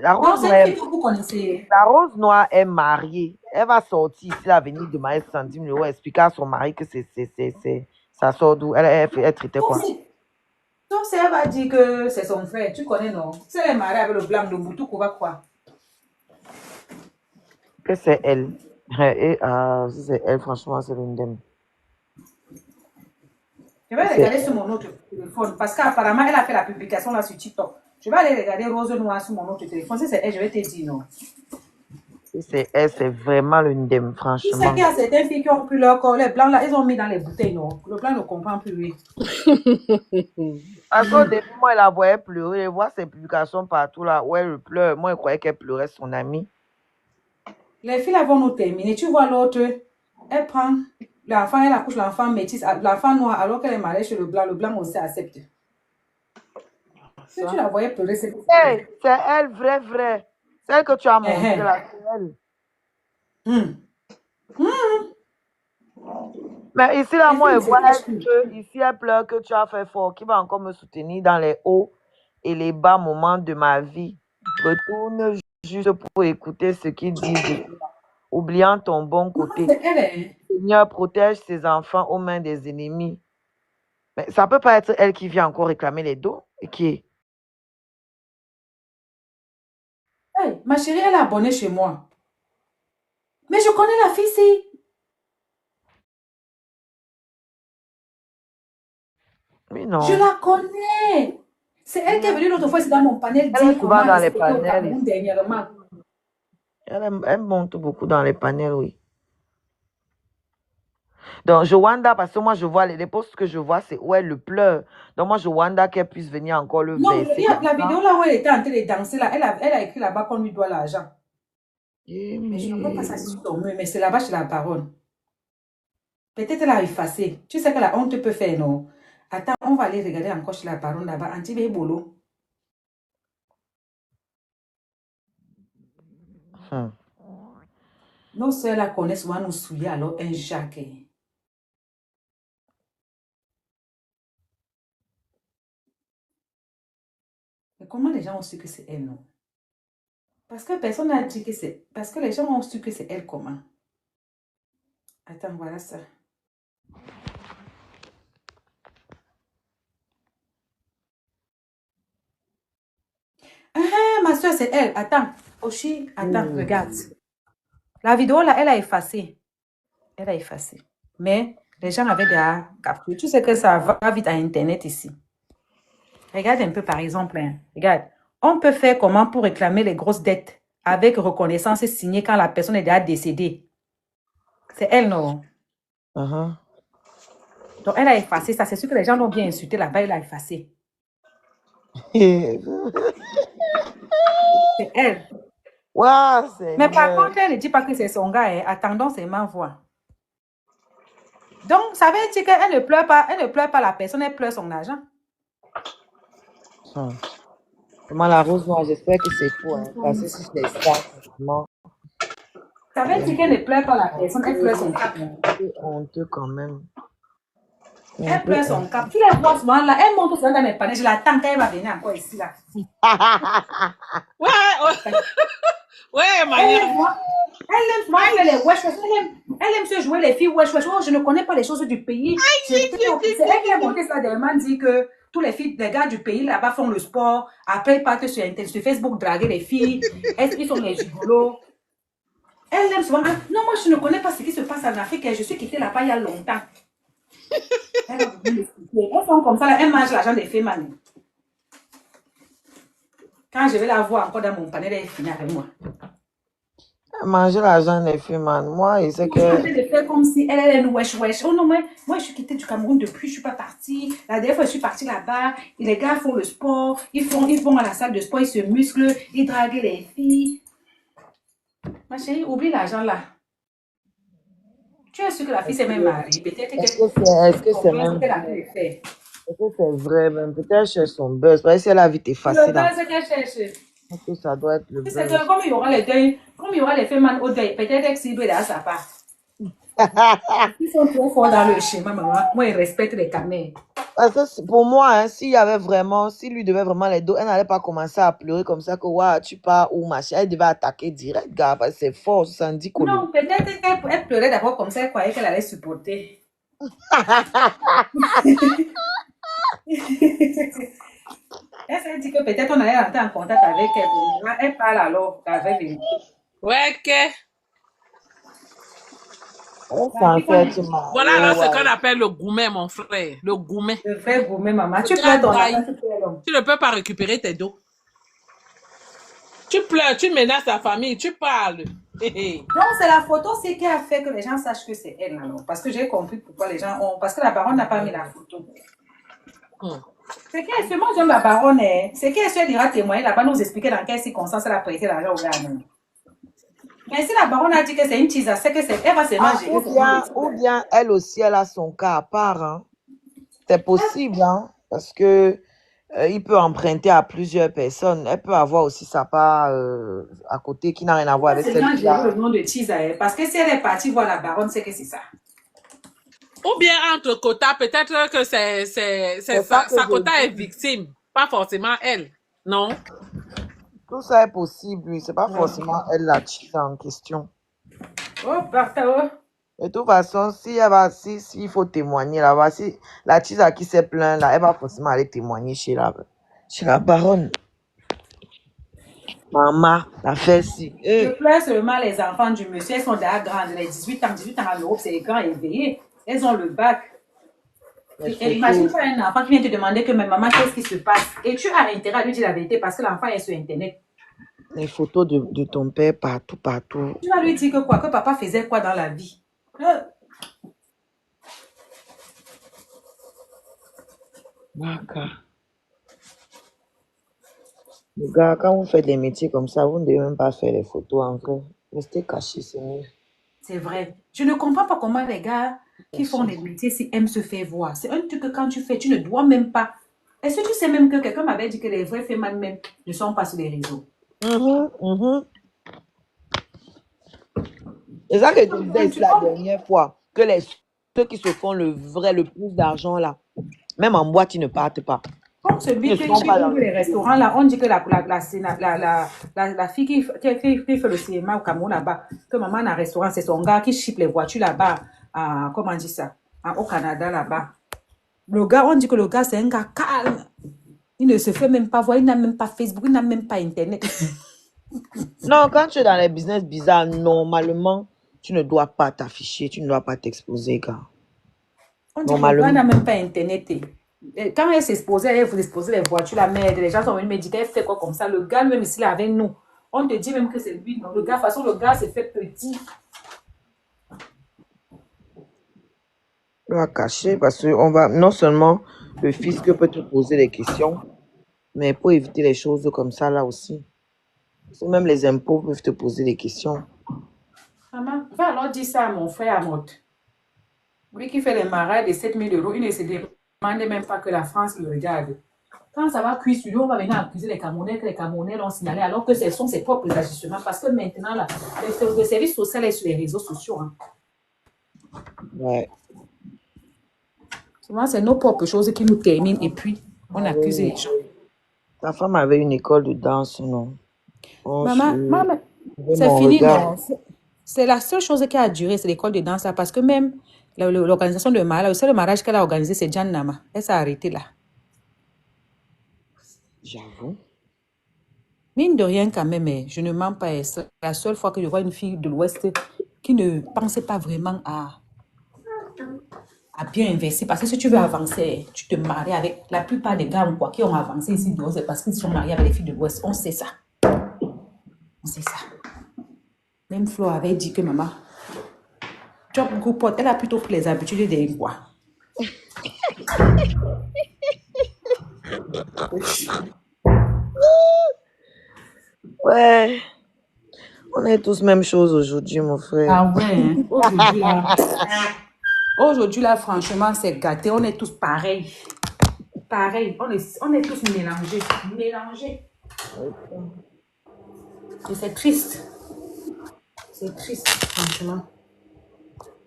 La rose non, c'est une fille que vous connaissez. La rose noire est mariée. Elle va sortir ici, elle va venir demander 70 000 €, expliquer à son mari que ça sort d'où. Elle traitait quoi? Donc, si elle va dire que c'est son frère, tu connais, non? Si elle est mariée avec le blanc de Moutou, qu'on va croire. Que c'est elle. Et si c'est elle, franchement, c'est l'une d'elles. Je vais C'est regarder sur mon autre téléphone parce qu'apparemment, elle a fait la publication là sur TikTok. Je vais aller regarder Rose Noire sur mon autre téléphone. Si c'est elle, je vais te dire non. elle, c'est vraiment le ndem, Tu sais franchement. qu'il y a certaines filles qui ont pris leur corps, les blancs là, ils ont mis dans les bouteilles, non. Le blanc ne comprend plus, oui. Parce qu'au début, moi, elle la voyait pleurer. Je vois ses publications partout là où elle pleure. Moi, je croyais qu'elle pleurait son amie. Les filles là vont nous terminer. Tu vois l'autre, elle prend l'enfant, elle accouche l'enfant métis, l'enfant noir, alors qu'elle est mariée chez le blanc aussi accepte. Si tu la voyais pleurer, c'est Hey, c'est elle, vrai. Celle que tu as montrée là, c'est elle. Mais ici, là, Les moi, je filles, vois c'est que ici, elle pleure que tu as fait fort, qui va encore me soutenir dans les hauts et les bas moments de ma vie. Retourne juste pour écouter ce qu'ils disent, oubliant ton bon côté. c'est elle, hein. Le Seigneur protège ses enfants aux mains des ennemis. Mais ça peut pas être elle qui vient encore réclamer les dons. Et qui est... Hey, ma chérie, elle est abonnée chez moi. Mais je connais la fille, si. Oui, non. Je la connais. C'est elle qui est venue l'autre fois, c'est dans mon panel Elle est dire souvent comment dans les respecter au panels. Cameroun dernièrement. Elle monte beaucoup dans les panels, oui. Donc, Joanda, parce que moi, je vois les posts que je vois, c'est où elle le pleure. Donc, moi, Joanda, qu'elle puisse venir encore le Non, verser. il y a la vidéo là où elle était en train de danser, là, elle a écrit là-bas qu'on lui doit l'argent. Mais je ne peux pas s'asseoir sur ton mur, mais c'est là-bas chez la baronne. Peut-être elle a effacé. Tu sais que la honte peut faire, non? Attends, on va aller regarder encore chez la baronne là-bas. Anti Bolo. Nos soeurs la connaissent souvent nous souiller alors un Jacques. Mais comment les gens ont su que c'est elle, non? Parce que personne n'a dit que c'est... Parce que les gens ont su que c'est elle comment? Attends, voilà ça. Ah, ma soeur, c'est elle. Attends. Oshi, attends, regarde. La vidéo là, elle a effacé. Elle a effacé. Mais les gens avaient déjà capturé. Tu sais que ça va vite à Internet ici. Regarde un peu par exemple. Hein. Regarde. On peut faire comment pour réclamer les grosses dettes avec reconnaissance signée quand la personne est déjà décédée. C'est elle, non? Donc, elle a effacé ça. C'est sûr que les gens l'ont bien insulté là-bas. Elle a effacé. C'est elle. Wow, Mais par contre, elle ne dit pas que c'est son gars. Hein. Attendons seulement voir. Donc, ça veut dire qu'elle ne pleure pas. Elle ne pleure pas la personne. Elle pleure son argent. Comment la rose noire, j'espère que c'est faux. Hein, parce que si c'est ça, franchement. Ça veut dire qu'elle ne pleure pas la personne. Elle pleure son cap. C'est honteux quand même. Elle pleure son cap. Tu la vois souvent là. Elle monte souvent dans mes panneaux. Je l'attends qu'elle va venir encore ici là. Ouais, Maya. Elle aime souvent faire les wesh wesh. Elle aime se jouer les filles wesh wesh. Oh, je ne connais pas les choses du pays. C'est elle qui a monté ça dernièrement, dit que tous les filles, les gars du pays là-bas font le sport. Après, ils partent sur Internet, sur Facebook, draguer les filles. Ils sont les gigolos. Elle aime souvent. Non, moi, je ne connais pas ce qui se passe en Afrique. Je suis quittée là-bas il y a longtemps. Elles font comme ça, là, elles mangent l'argent des filles, man. Quand je vais la voir encore dans mon panel, elle finit avec moi. Manger l'argent des filles, man. Moi, il sait que. Je suis de faire comme si elle est une wesh wesh. Oh non, moi, je suis quittée du Cameroun depuis, je ne suis pas partie. La dernière fois, je suis partie là-bas. Et les gars font le sport. Ils vont à la salle de sport, ils se musclent, ils draguent les filles. Ma chérie, oublie l'argent là. Tu es sûr que la fille s'est même mariée. Peut-être Est-ce que c'est même vrai? Est-ce que c'est vrai? Même peut-être cherche son buzz. Parce que si elle a vite effacé. Le buzz qu'elle cherche. Est-ce que ça doit être le buzz? C'est que comme il y aura les deuils, comme il y aura les femmes au deuil, peut-être que cible à sa part. Ils sont trop forts dans le schéma, maman. Moi, ils respectent les caméras. Parce que pour moi, hein, s'il lui devait vraiment les dos, elle n'allait pas commencer à pleurer comme ça que ouais, tu pars ou machin. Elle devait attaquer direct, gars, parce que c'est fort, 70 colos. Non, peut-être qu'elle pleurait d'abord comme ça, elle croyait qu'elle allait supporter. Elle s'est dit que peut-être on allait rentrer en contact avec elle. Elle parle alors avec lui. Ouais, que. On La s'en vie qu'on fait est. tu Voilà marié, alors ce qu'on ouais. appelle le gourmet, mon frère. Le gourmet. Le vrai gourmet, maman. Le Tu gars pleures ton braille. enfant, tu pleures l'homme. Tu ne peux pas récupérer tes dos. Tu pleures, tu menaces ta famille, tu parles. Hé, hé. Donc, c'est la photo, c'est qui a fait que les gens sachent que c'est elle, alors. Parce que j'ai compris pourquoi les gens ont. Parce que la baronne n'a pas mis la photo. Hum. C'est qu'elle fait, moi j'aime la baronne, hein. C'est qu'elle se dira témoigner là-bas, nous expliquer dans quelles circonstances elle a prêté l'argent au gars. Non. Mais si la baronne a dit que c'est une teaser, c'est que c'est. Elle va seulement Ah, gérer son nom. ou bien elle aussi, elle a son cas à part, hein. C'est possible, hein, parce que il peut emprunter à plusieurs personnes. Elle peut avoir aussi sa part à côté qui n'a rien à voir avec C'est celle bien qui gérer le a. nom de teaser, hein. Parce que si elle est partie voir la baronne, c'est que c'est ça. Ou bien entre quotas, peut-être que C'est ça que sa je quota est dis. victime, pas forcément elle. Non? Tout ça est possible, oui. C'est pas Ouais. forcément elle la cheat en question. Oh, partout. De toute façon, si elle va, si il faut témoigner là-bas, si la cheat à qui s'est plaint là, elle va forcément aller témoigner chez la baronne. Maman, la fait si. Je pleure seulement les enfants du monsieur. Elles sont déjà grandes. Les 18 ans, 18 ans en Europe, c'est grand éveillé. Elles ont le bac. Et imagine toi un enfant qui vient te demander que mais maman, qu'est-ce qui se passe? Et tu as intérêt à lui dire la vérité parce que l'enfant est sur Internet. Les photos de ton père partout, partout. Tu vas lui dire que quoi? Que papa faisait quoi dans la vie? D'accord. Les gars, quand vous faites des métiers comme ça, vous ne devez même pas faire les photos en vrai. Restez cachés, c'est mieux. C'est vrai. Je ne comprends pas comment les gars qui font des métiers si aiment se faire voir. C'est un truc que quand tu fais, tu ne dois même pas. Est-ce que tu sais même que quelqu'un m'avait dit que les vrais femmes même ne sont pas sur les réseaux? C'est ça que je disais ici la dernière fois, que ceux qui se font le plus d'argent là, même en boîte, ils ne partent pas. Comme celui qui ouvre les restaurants, là, on dit que la fille qui fait le cinéma au Cameroun là-bas, que maman a un restaurant, c'est son gars qui chipe les voitures là-bas, comment on dit ça, au Canada là-bas. Le gars, on dit que le gars, c'est un gars calme. Il ne se fait même pas voir, il n'a même pas Facebook, il n'a même pas Internet. Non, quand tu es dans les business bizarres, normalement, tu ne dois pas t'afficher, tu ne dois pas t'exposer, gars. On dit que le gars n'a même pas Internet. Et quand elle s'exposait, elle vous exposait les voitures, la merde, les gens sont venus me dire qu'elle fait quoi comme ça. Le gars, même ici, là, avec nous, on te dit même que c'est lui. Non, le gars, de toute façon, le gars s'est fait petit. On va cacher parce que non seulement le fisc peut te poser des questions, mais pour éviter les choses comme ça là aussi. Parce que même les impôts peuvent te poser des questions. Maman, va alors dire ça à mon frère Amot. Lui qui fait les mariages de 7 000 euros, il ne se demande même pas que la France le regarde. Quand ça va cuire sur lui, on va venir accuser les Camerounais que les Camerounais l'ont signalé alors que ce sont ses propres ajustements. Parce que maintenant, là, le service social est sur les réseaux sociaux. Hein. Ouais. Souvent, c'est nos propres choses qui nous terminent et puis on accuse les gens. Ta femme avait une école de danse, non? Maman, c'est fini, non? C'est la seule chose qui a duré, c'est l'école de danse là, parce que même l'organisation de mariage, le seul mariage qu'elle a organisé, c'est Jan Nama. Elle s'est arrêtée là. J'avoue. Mine de rien quand même, je ne mens pas. C'est la seule fois que je vois une fille de l'Ouest qui ne pensait pas vraiment à bien investir. Parce que si tu veux avancer, tu te maries avec la plupart des gars quoi, qui ont avancé ici dehors, c'est parce qu'ils sont mariés avec les filles de l'Ouest. On sait ça. On sait ça. Même Flo avait dit que maman, Job Goupot, elle a plutôt pris les habitudes des quoi. Ouais. On est tous même chose aujourd'hui, mon frère. Ah ouais, aujourd'hui là, franchement, c'est gâté. On est tous pareils. Pareil, on est tous mélangés. Mélangés. Et c'est triste. C'est triste, franchement.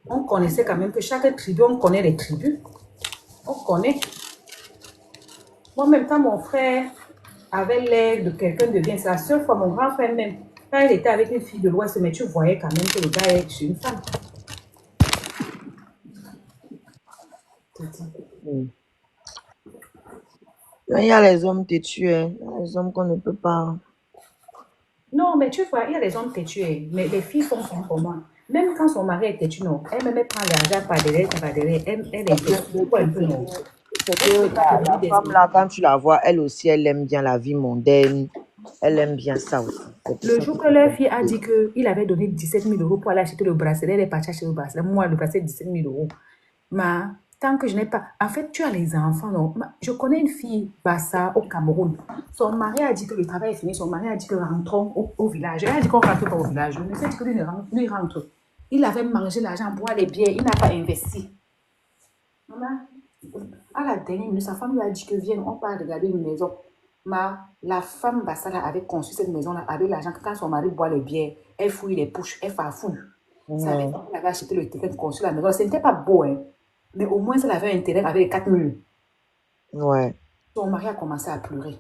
On connaissait quand même que chaque tribu, on connaît les tribus. On connaît. Moi-même, quand mon frère avait l'air de quelqu'un de bien, c'est la seule fois, mon grand frère même, quand il était avec une fille de l'Ouest, mais tu voyais quand même que le gars est chez une femme. Il y a les hommes têtus, hein. Il y a les hommes qu'on ne peut pas. Non, mais tu vois, il y a les hommes têtus, mais les filles font comment? Même quand son mari était têtu, non, elle même prend l'argent par derrière, elle Parce que investit beaucoup un peu, non. c'est Elle ne que peut pas te la donner des femme là, quand tu la vois, elle aussi, elle aime bien la vie mondaine. Elle aime bien ça aussi. C'est pour Le ça jour que que leur fille a dit qu'il avait donné 17 000 euros pour aller acheter le bracelet, elle est partie acheter le bracelet. Moi, le bracelet, 17 000 euros. Mais tant que je n'ai pas. En fait, tu as les enfants, non? Je connais une fille, Bassa, au Cameroun. Son mari a dit que le travail est fini. Son mari a dit que rentrons au village. Elle a dit qu'on ne rentre pas au village. Le monsieur a dit que lui rentre. Il avait mangé l'argent, boire les bières. Il n'a pas investi. Maman, à la dernière minute, sa femme lui a dit que viens, on part regarder une maison. Mais la femme Bassara avait conçu cette maison-là avec l'argent. Quand son mari boit les bières, elle fouille les poches, elle farfouille. Ça avait, elle avait acheté le terrain, conçu la maison. Ce n'était pas beau, hein. Mais au moins, elle avait un terrain avec les 4 murs. Ouais. Son mari a commencé à pleurer.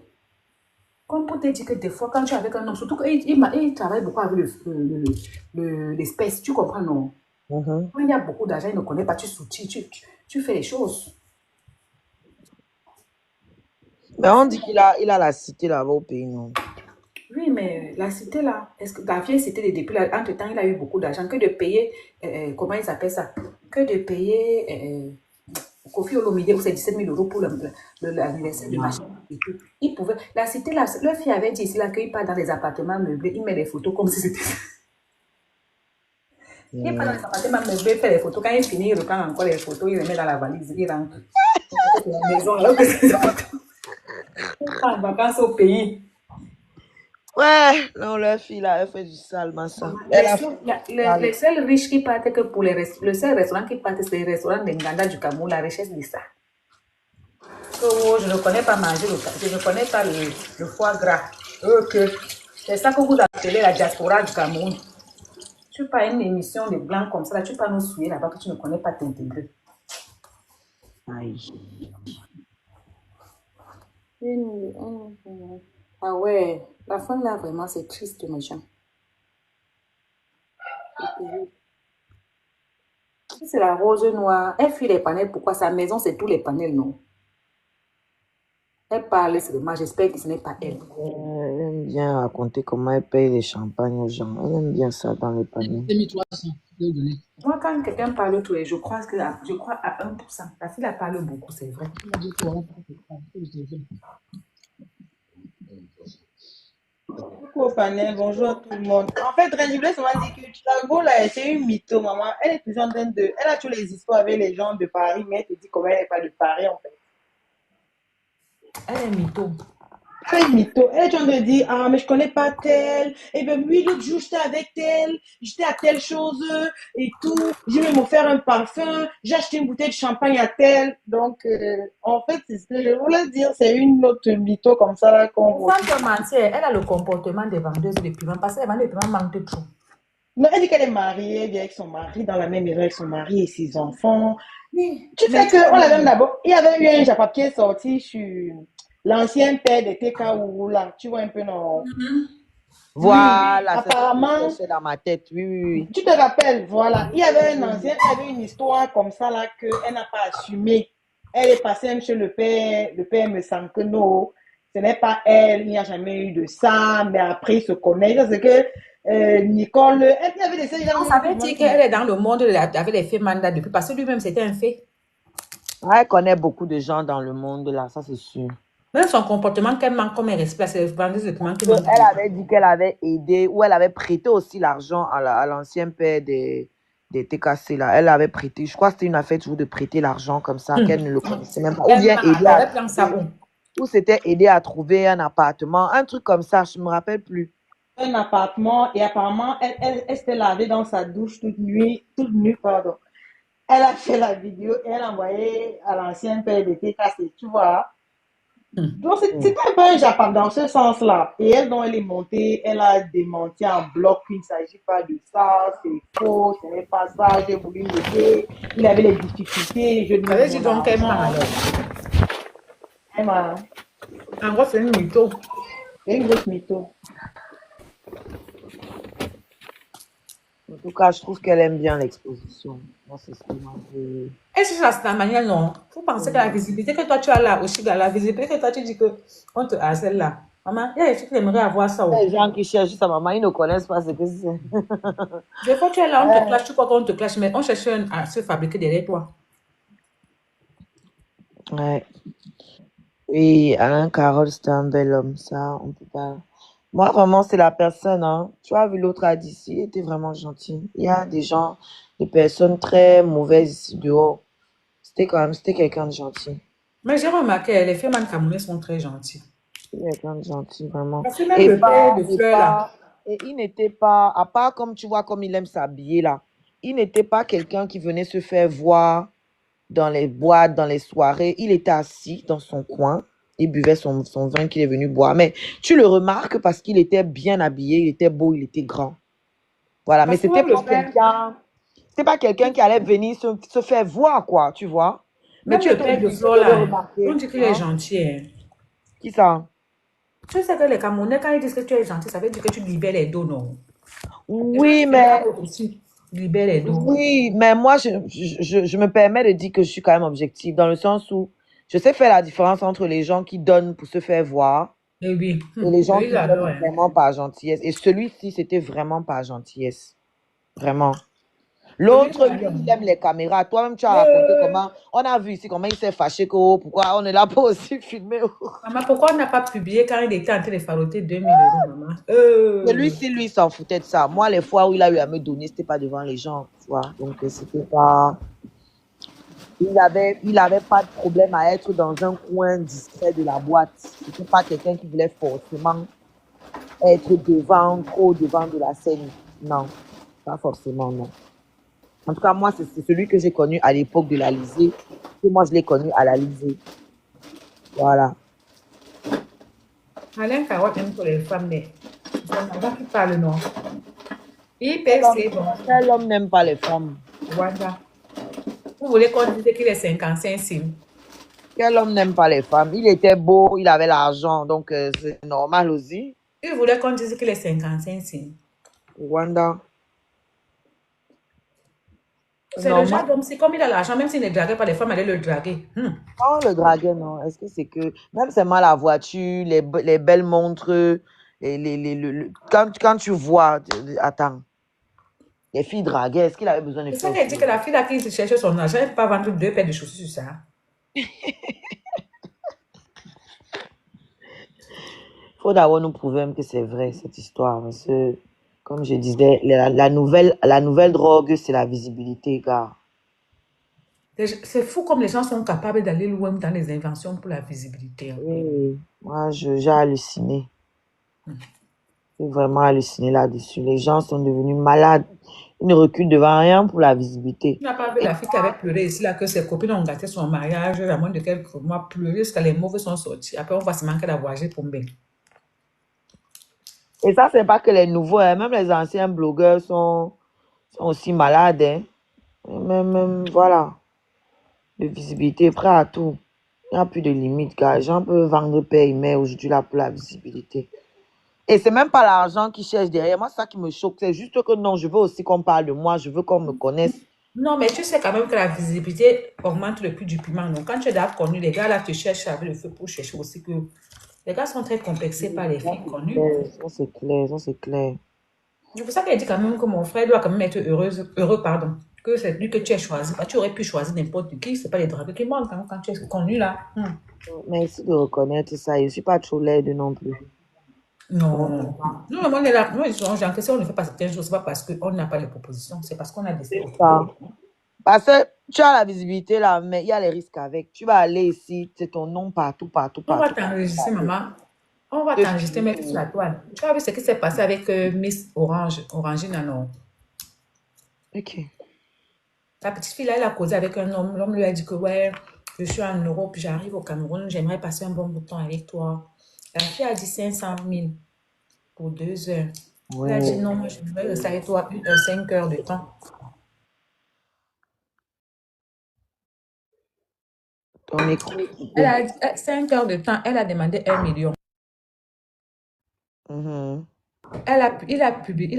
Comme pour te dire que des fois, quand tu es avec un homme, surtout qu'il travaille beaucoup avec l'espèce, tu comprends, non? Mhm. Quand il y a beaucoup d'argent, il ne connaît pas, tu soutiens, tu fais les choses. Mais on dit il a la cité là-bas au pays, non? Oui, mais la cité là, est-ce que la vieille cité, depuis entre-temps, il a eu beaucoup d'argent que de payer, comment ils appellent ça? Que de payer Kofi Olomide, où c'est 17 000 euros pour l'anniversaire de machin et tout. Il pouvait, la cité là, leur fille avait dit ici là qu'il part dans des appartements meublés, il met des photos comme si c'était. Il part dans les appartements meublés, il fait des photos. Quand il finit, il reprend encore les photos, il les met dans la valise, il rentre. C'est la maison alors que c'est des appartements. Il part en vacances au pays. Ouais, non, leur fille là, elle fait du sale, ça. Les seuls riches qui partent que pour le seul restaurant qui partent, c'est le restaurant de Nganda du Cameroun, la richesse de ça. Oh, je ne connais pas manger je ne connais pas le foie gras. Ok. C'est ça que vous appelez la diaspora du Cameroun. Tu pas une émission de blancs comme ça, là, tu pas nous souiller là-bas que tu ne connais pas t'intégrer. Aïe. Ah ouais, la fin là, vraiment, c'est triste, mes gens. C'est la rose noire. Elle fuit les panels. Pourquoi sa maison, c'est tous les panels, non? Elle parle seulement. J'espère que ce n'est pas elle. Elle aime bien raconter comment elle paye les champagnes aux gens. Elle aime bien ça dans les paniers. Moi, quand quelqu'un parle tous les jours, je crois à 1%. La fille, elle parle beaucoup, c'est vrai. Coucou au panel, bonjour à tout le monde. En fait, je voulais seulement dire que Chicago, là, c'est une mytho, maman. Elle est toujours en train de. Elle a toujours les histoires avec les gens de Paris, mais elle te dit comment elle n'est pas de Paris, en fait. Elle est mytho. Elle est mytho. Elle est toujours en train de dire, ah, mais je connais pas telle. Et bien, oui, l'autre jour, j'étais avec telle. J'étais à telle chose et tout. J'ai même offert un parfum. J'ai acheté une bouteille de champagne à telle. Donc, en fait, c'est ce que je voulais dire. C'est une autre mytho comme ça, là, qu'on voit. Sans te mentir, elle a le comportement des vendeuses de piments parce que les vendeuses de piments manquent de trop. Non, elle dit qu'elle est mariée, elle vit avec son mari, dans la même maison avec son mari et ses enfants. Oui, Tu sais qu'on a même d'abord, il y avait eu un japapier sorti sur l'ancien père de TK Ouroula. Tu vois un peu, non? Voilà, c'est ça Apparemment, que c'est dans ma tête. Oui, oui, oui. tu te rappelles, voilà. Il y avait un ancien, il y avait une histoire comme ça, là, qu'elle n'a pas assumé. Elle est passée même chez le père me semble que non, ce n'est pas elle, il n'y a jamais eu de ça, mais après, ils se connaissent. C'est que Nicole, elle avait des gens. On savait dire qu'elle est dans le monde avec les faits mandat depuis parce que lui-même c'était un fait. Elle connaît beaucoup de gens dans le monde, là, ça c'est sûr. Même son comportement qu'elle manque comme elle respecte, c'est les vendeuses de piments qui manquent. Elle avait dit qu'elle avait aidé, ou elle avait prêté aussi l'argent à l'ancien père des TKC, là. Elle avait prêté, je crois que c'était une affaire toujours de prêter l'argent comme ça, qu'elle ne le connaissait même pas. Ou bien aider ou c'était aider à trouver un appartement, un truc comme ça, je ne me rappelle plus. Un appartement et apparemment, elle s'était lavée dans sa douche toute nue, pardon. Elle a fait la vidéo et elle a envoyé à l'ancien père de TKC, tu vois. Donc, c'était un peu un Japon dans ce sens-là. Et elle, dont elle est montée, elle a démenti en bloc qu'il ne s'agit pas de ça, c'est faux, ce n'est pas ça, j'ai voulu l'aider, il avait les difficultés, je lui ai dit donc elle ment alors. Elle m'a. En gros, c'est une mytho. C'est une grosse mytho. En tout cas, je trouve qu'elle aime bien l'exposition. Moi, c'est ce que moi je... Est-ce que c'est la manière, non? Vous pensez que la visibilité que toi tu as là aussi, dans la visibilité que toi tu dis qu'on te harcèle là. Maman, il y a des trucs qui aimeraient avoir ça. Les gens qui cherchent sa maman, ils ne connaissent pas ce que c'est. Des fois, tu es là, on te clash, tu crois qu'on te clash, mais on cherche à se fabriquer derrière toi. Ouais. Oui, Alain Carole, c'était un bel homme, ça, on peut pas. Moi, vraiment, c'est la personne, hein. Tu as vu l'autre à d'ici, il était vraiment gentil. Il y a des gens, des personnes très mauvaises ici dehors. C'était quelqu'un de gentil. Mais j'ai remarqué, les filles camerounais sont très gentils. C'était quelqu'un de gentil, vraiment. Parce que même le père de Fleur, là, Et il n'était pas, à part comme tu vois, comme il aime s'habiller là, il n'était pas quelqu'un qui venait se faire voir dans les boîtes, dans les soirées. Il était assis dans son coin. Il buvait son vin qu'il est venu boire. Mais tu le remarques parce qu'il était bien habillé, il était beau, il était grand. Voilà. Mais parce que même le père, c'était pas quelqu'un qui allait venir se faire voir, quoi, tu vois. Mais même tu le étais père de obligé Fleur, de le là, hein, on remarquer. dit qu'il est gentil. Hein. Qui ça? Tu sais que les Camerounais, quand ils disent que tu es gentil, ça veut dire que tu libères les dos, non? Les gens Oui, qui mais s'énervent aussi libèrent les dos. Oui, mais moi, je me permets de dire que je suis quand même objective, dans le sens où je sais faire la différence entre les gens qui donnent pour se faire voir Eh oui, et les gens eux, ils qui adorent. donnent Hein. vraiment par gentillesse. Et celui-ci, c'était vraiment par gentillesse. Vraiment. Celui L'autre, lui, là, il aime les caméras. Toi-même, tu as raconté euh, comment, on a vu ici comment il s'est fâché, que, oh, pourquoi on est là pour aussi filmer. maman, pourquoi on n'a pas publié quand il était en train de faroter 2000 euros, maman? Celui-ci, lui, il s'en foutait de ça. Moi, les fois où il a eu à me donner, c'était pas devant les gens, tu vois. Donc, c'était pas. Il avait pas de problème à être dans un coin discret de la boîte. C'était pas quelqu'un qui voulait forcément être devant, trop devant de la scène. Non, pas forcément, non. En tout cas, moi, c'est celui que j'ai connu à l'époque de l'Alizé. Et moi, je l'ai connu à l'Alizé. Voilà. Alain Carotte aime pour les femmes, mais c'est un maman qui parle, non? Il Quel pèse homme, ses bon. quel homme n'aime pas les femmes? Voilà. Vous voulez qu'on dise qu'il est 55 sim? Quel homme n'aime pas les femmes? Il était beau, il avait l'argent, donc c'est normal aussi. Il voulait qu'on dise qu'il est 55 sim. Rwanda. C'est le genre Normal. d'homme, c'est comme il a l'argent, même s'il ne draguait pas les femmes, allait le draguer. Oh, le dragueur, non. Est-ce que c'est que, même c'est mal la voiture, les belles montres, et quand tu vois, attends, les filles draguaient, est-ce qu'il avait besoin de C'est ça faire qu'elle dit aussi? que la fille là qui cherchait son argent, elle ne peut pas vendre 2 paires de chaussures sur ça. Faut d'abord nous prouver même que c'est vrai, cette histoire. Parce que, comme je disais, la nouvelle drogue, c'est la visibilité, gars. C'est fou comme les gens sont capables d'aller loin dans les inventions pour la visibilité. Hein. Oui, moi, j'ai halluciné. J'ai vraiment halluciné là-dessus. Les gens sont devenus malades. Ils ne reculent devant rien pour la visibilité. Tu n'as pas vu la fille qui avait pleuré ici, là, que ses copines ont gâté son mariage, à moins de quelques mois, pleuré jusqu'à les mauvais sont sortis. Après, on va se manquer la voyager pour bien. Et ça, c'est pas que les nouveaux, hein, même les anciens blogueurs sont aussi malades. Hein. Même, voilà, de visibilité, prêt à tout. Il n'y a plus de limite, gars. Les gens peuvent vendre père et mère aujourd'hui là pour la visibilité. Et c'est même pas l'argent qu'ils cherchent derrière. Moi, c'est ça qui me choque. C'est juste que non, je veux aussi qu'on parle de moi. Je veux qu'on me connaisse. Non, mais tu sais quand même que la visibilité augmente le prix du piment. Donc, quand tu es déjà connu, les gars là te cherchent avec le feu pour chercher aussi que les gars sont très complexés par les filles connues. Ça, c'est clair. Ça, c'est clair. C'est pour ça qu'elle dit quand même que mon frère doit quand même être heureux, pardon. Que c'est lui que tu as choisi. Bah, tu aurais pu choisir n'importe qui. C'est pas les dragueurs qui manquent hein, quand tu es connu là. Merci de reconnaître ça. Je ne suis pas trop laide non plus. Non. Nous, on est là. Nous, j'ai l'impression qu'on ne fait pas certaines choses. C'est pas parce qu'on n'a pas les propositions. C'est parce qu'on a des Ça. Parce que tu as la visibilité là, mais il y a les risques avec. Tu vas aller ici, c'est ton nom partout, partout, On va partout. t'enregistrer, maman. On va Je t'enregistrer, mettre sur la toile. Tu as vu ce qui s'est passé avec Miss Orangina, non? Ok. La petite fille, là, elle a causé avec un homme. L'homme lui a dit que, ouais, je suis en Europe, j'arrive au Cameroun, j'aimerais passer un bon bout de temps avec toi. La fille a dit 500 000 pour 2 heures. Elle a dit Ouais. non, moi, je voudrais rester avec toi 5 heures de temps. Ton écran. Elle a dit 5 heures de temps, elle a demandé 1 million. Mhm. Il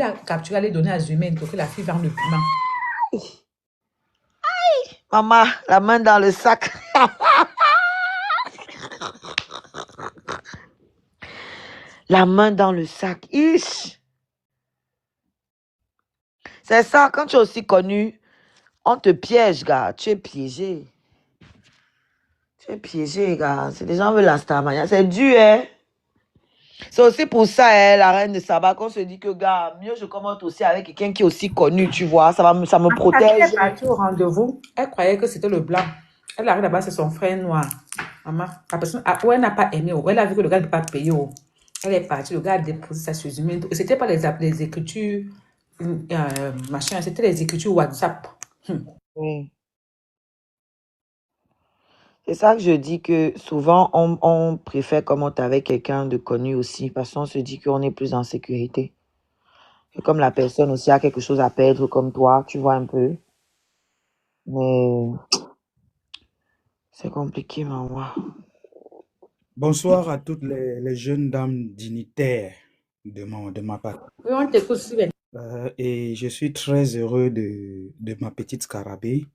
a capturé les données à Zumen pour que la fille vende le piment. Maman, la main dans le sac. La main dans le sac. Ish. C'est ça, quand tu es aussi connu, on te piège, gars. Tu es piégé. Tu es piégé, gars. C'est des gens veulent la Starmania. C'est dur, hein. C'est aussi pour ça, hein, la reine de Saba, qu'on se dit que, gars, mieux je commente aussi avec quelqu'un qui est aussi connu, tu vois. Ça me Quand elle protège. est partie au rendez-vous, elle croyait que c'était le blanc. Elle arrive là-bas, c'est son frère noir. Maman, la personne, où elle n'a pas aimé, elle a vu que le gars ne peut pas payer. Elle est partie, le gars a déposé sa sur humaine. Et c'était pas les écritures, machin, c'était les écritures WhatsApp. Oui. C'est ça que je dis que souvent, on préfère commenter avec quelqu'un de connu aussi, parce qu'on se dit qu'on est plus en sécurité. Et comme la personne aussi a quelque chose à perdre comme toi, tu vois un peu. Mais c'est compliqué, maman. Bonsoir à toutes les jeunes dames dignitaires de ma part. Oui, on t'écoute, Sylvain. Et je suis très heureux de ma petite scarabée,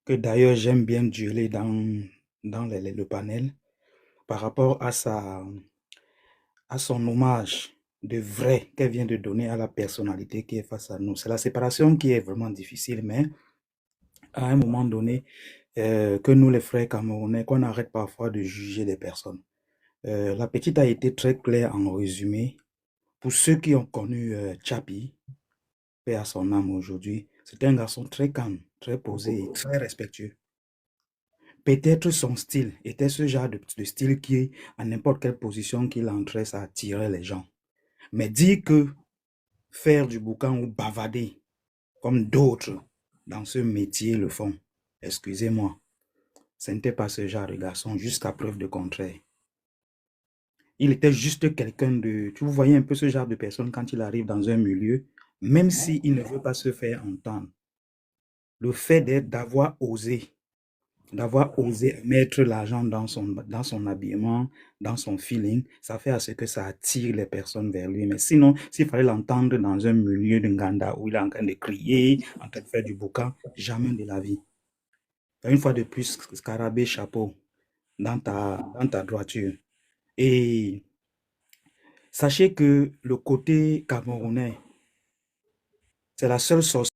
que d'ailleurs j'aime bien dueler dans le panel par rapport à son hommage de vrai qu'elle vient de donner à la personnalité qui est face à nous. C'est la séparation qui est vraiment difficile, mais à un moment donné, que nous les frères camerounais, qu'on arrête parfois de juger les personnes. La petite a été très claire en résumé. Pour ceux qui ont connu Chapi, paix à son âme aujourd'hui, c'était un garçon très calme, très posé et très respectueux. Peut-être son style était ce genre de style qui, à n'importe quelle position qu'il entrait, ça attirait les gens. Mais dire que faire du boucan ou bavader, comme d'autres dans ce métier le font, excusez-moi, ce n'était pas ce genre de garçon, jusqu'à preuve de contraire. Il était juste quelqu'un de... Tu voyais un peu ce genre de personne quand il arrive dans un milieu, même s'il ne veut pas se faire entendre. Le fait d'avoir osé mettre l'argent dans son habillement, dans son feeling, ça fait à ce que ça attire les personnes vers lui. Mais sinon, s'il fallait l'entendre dans un milieu de Nganda où il est en train de crier, en train de faire du boucan, jamais de la vie. Une fois de plus, Scarabée, chapeau dans ta droiture. Et sachez que le côté camerounais, c'est la seule sorcière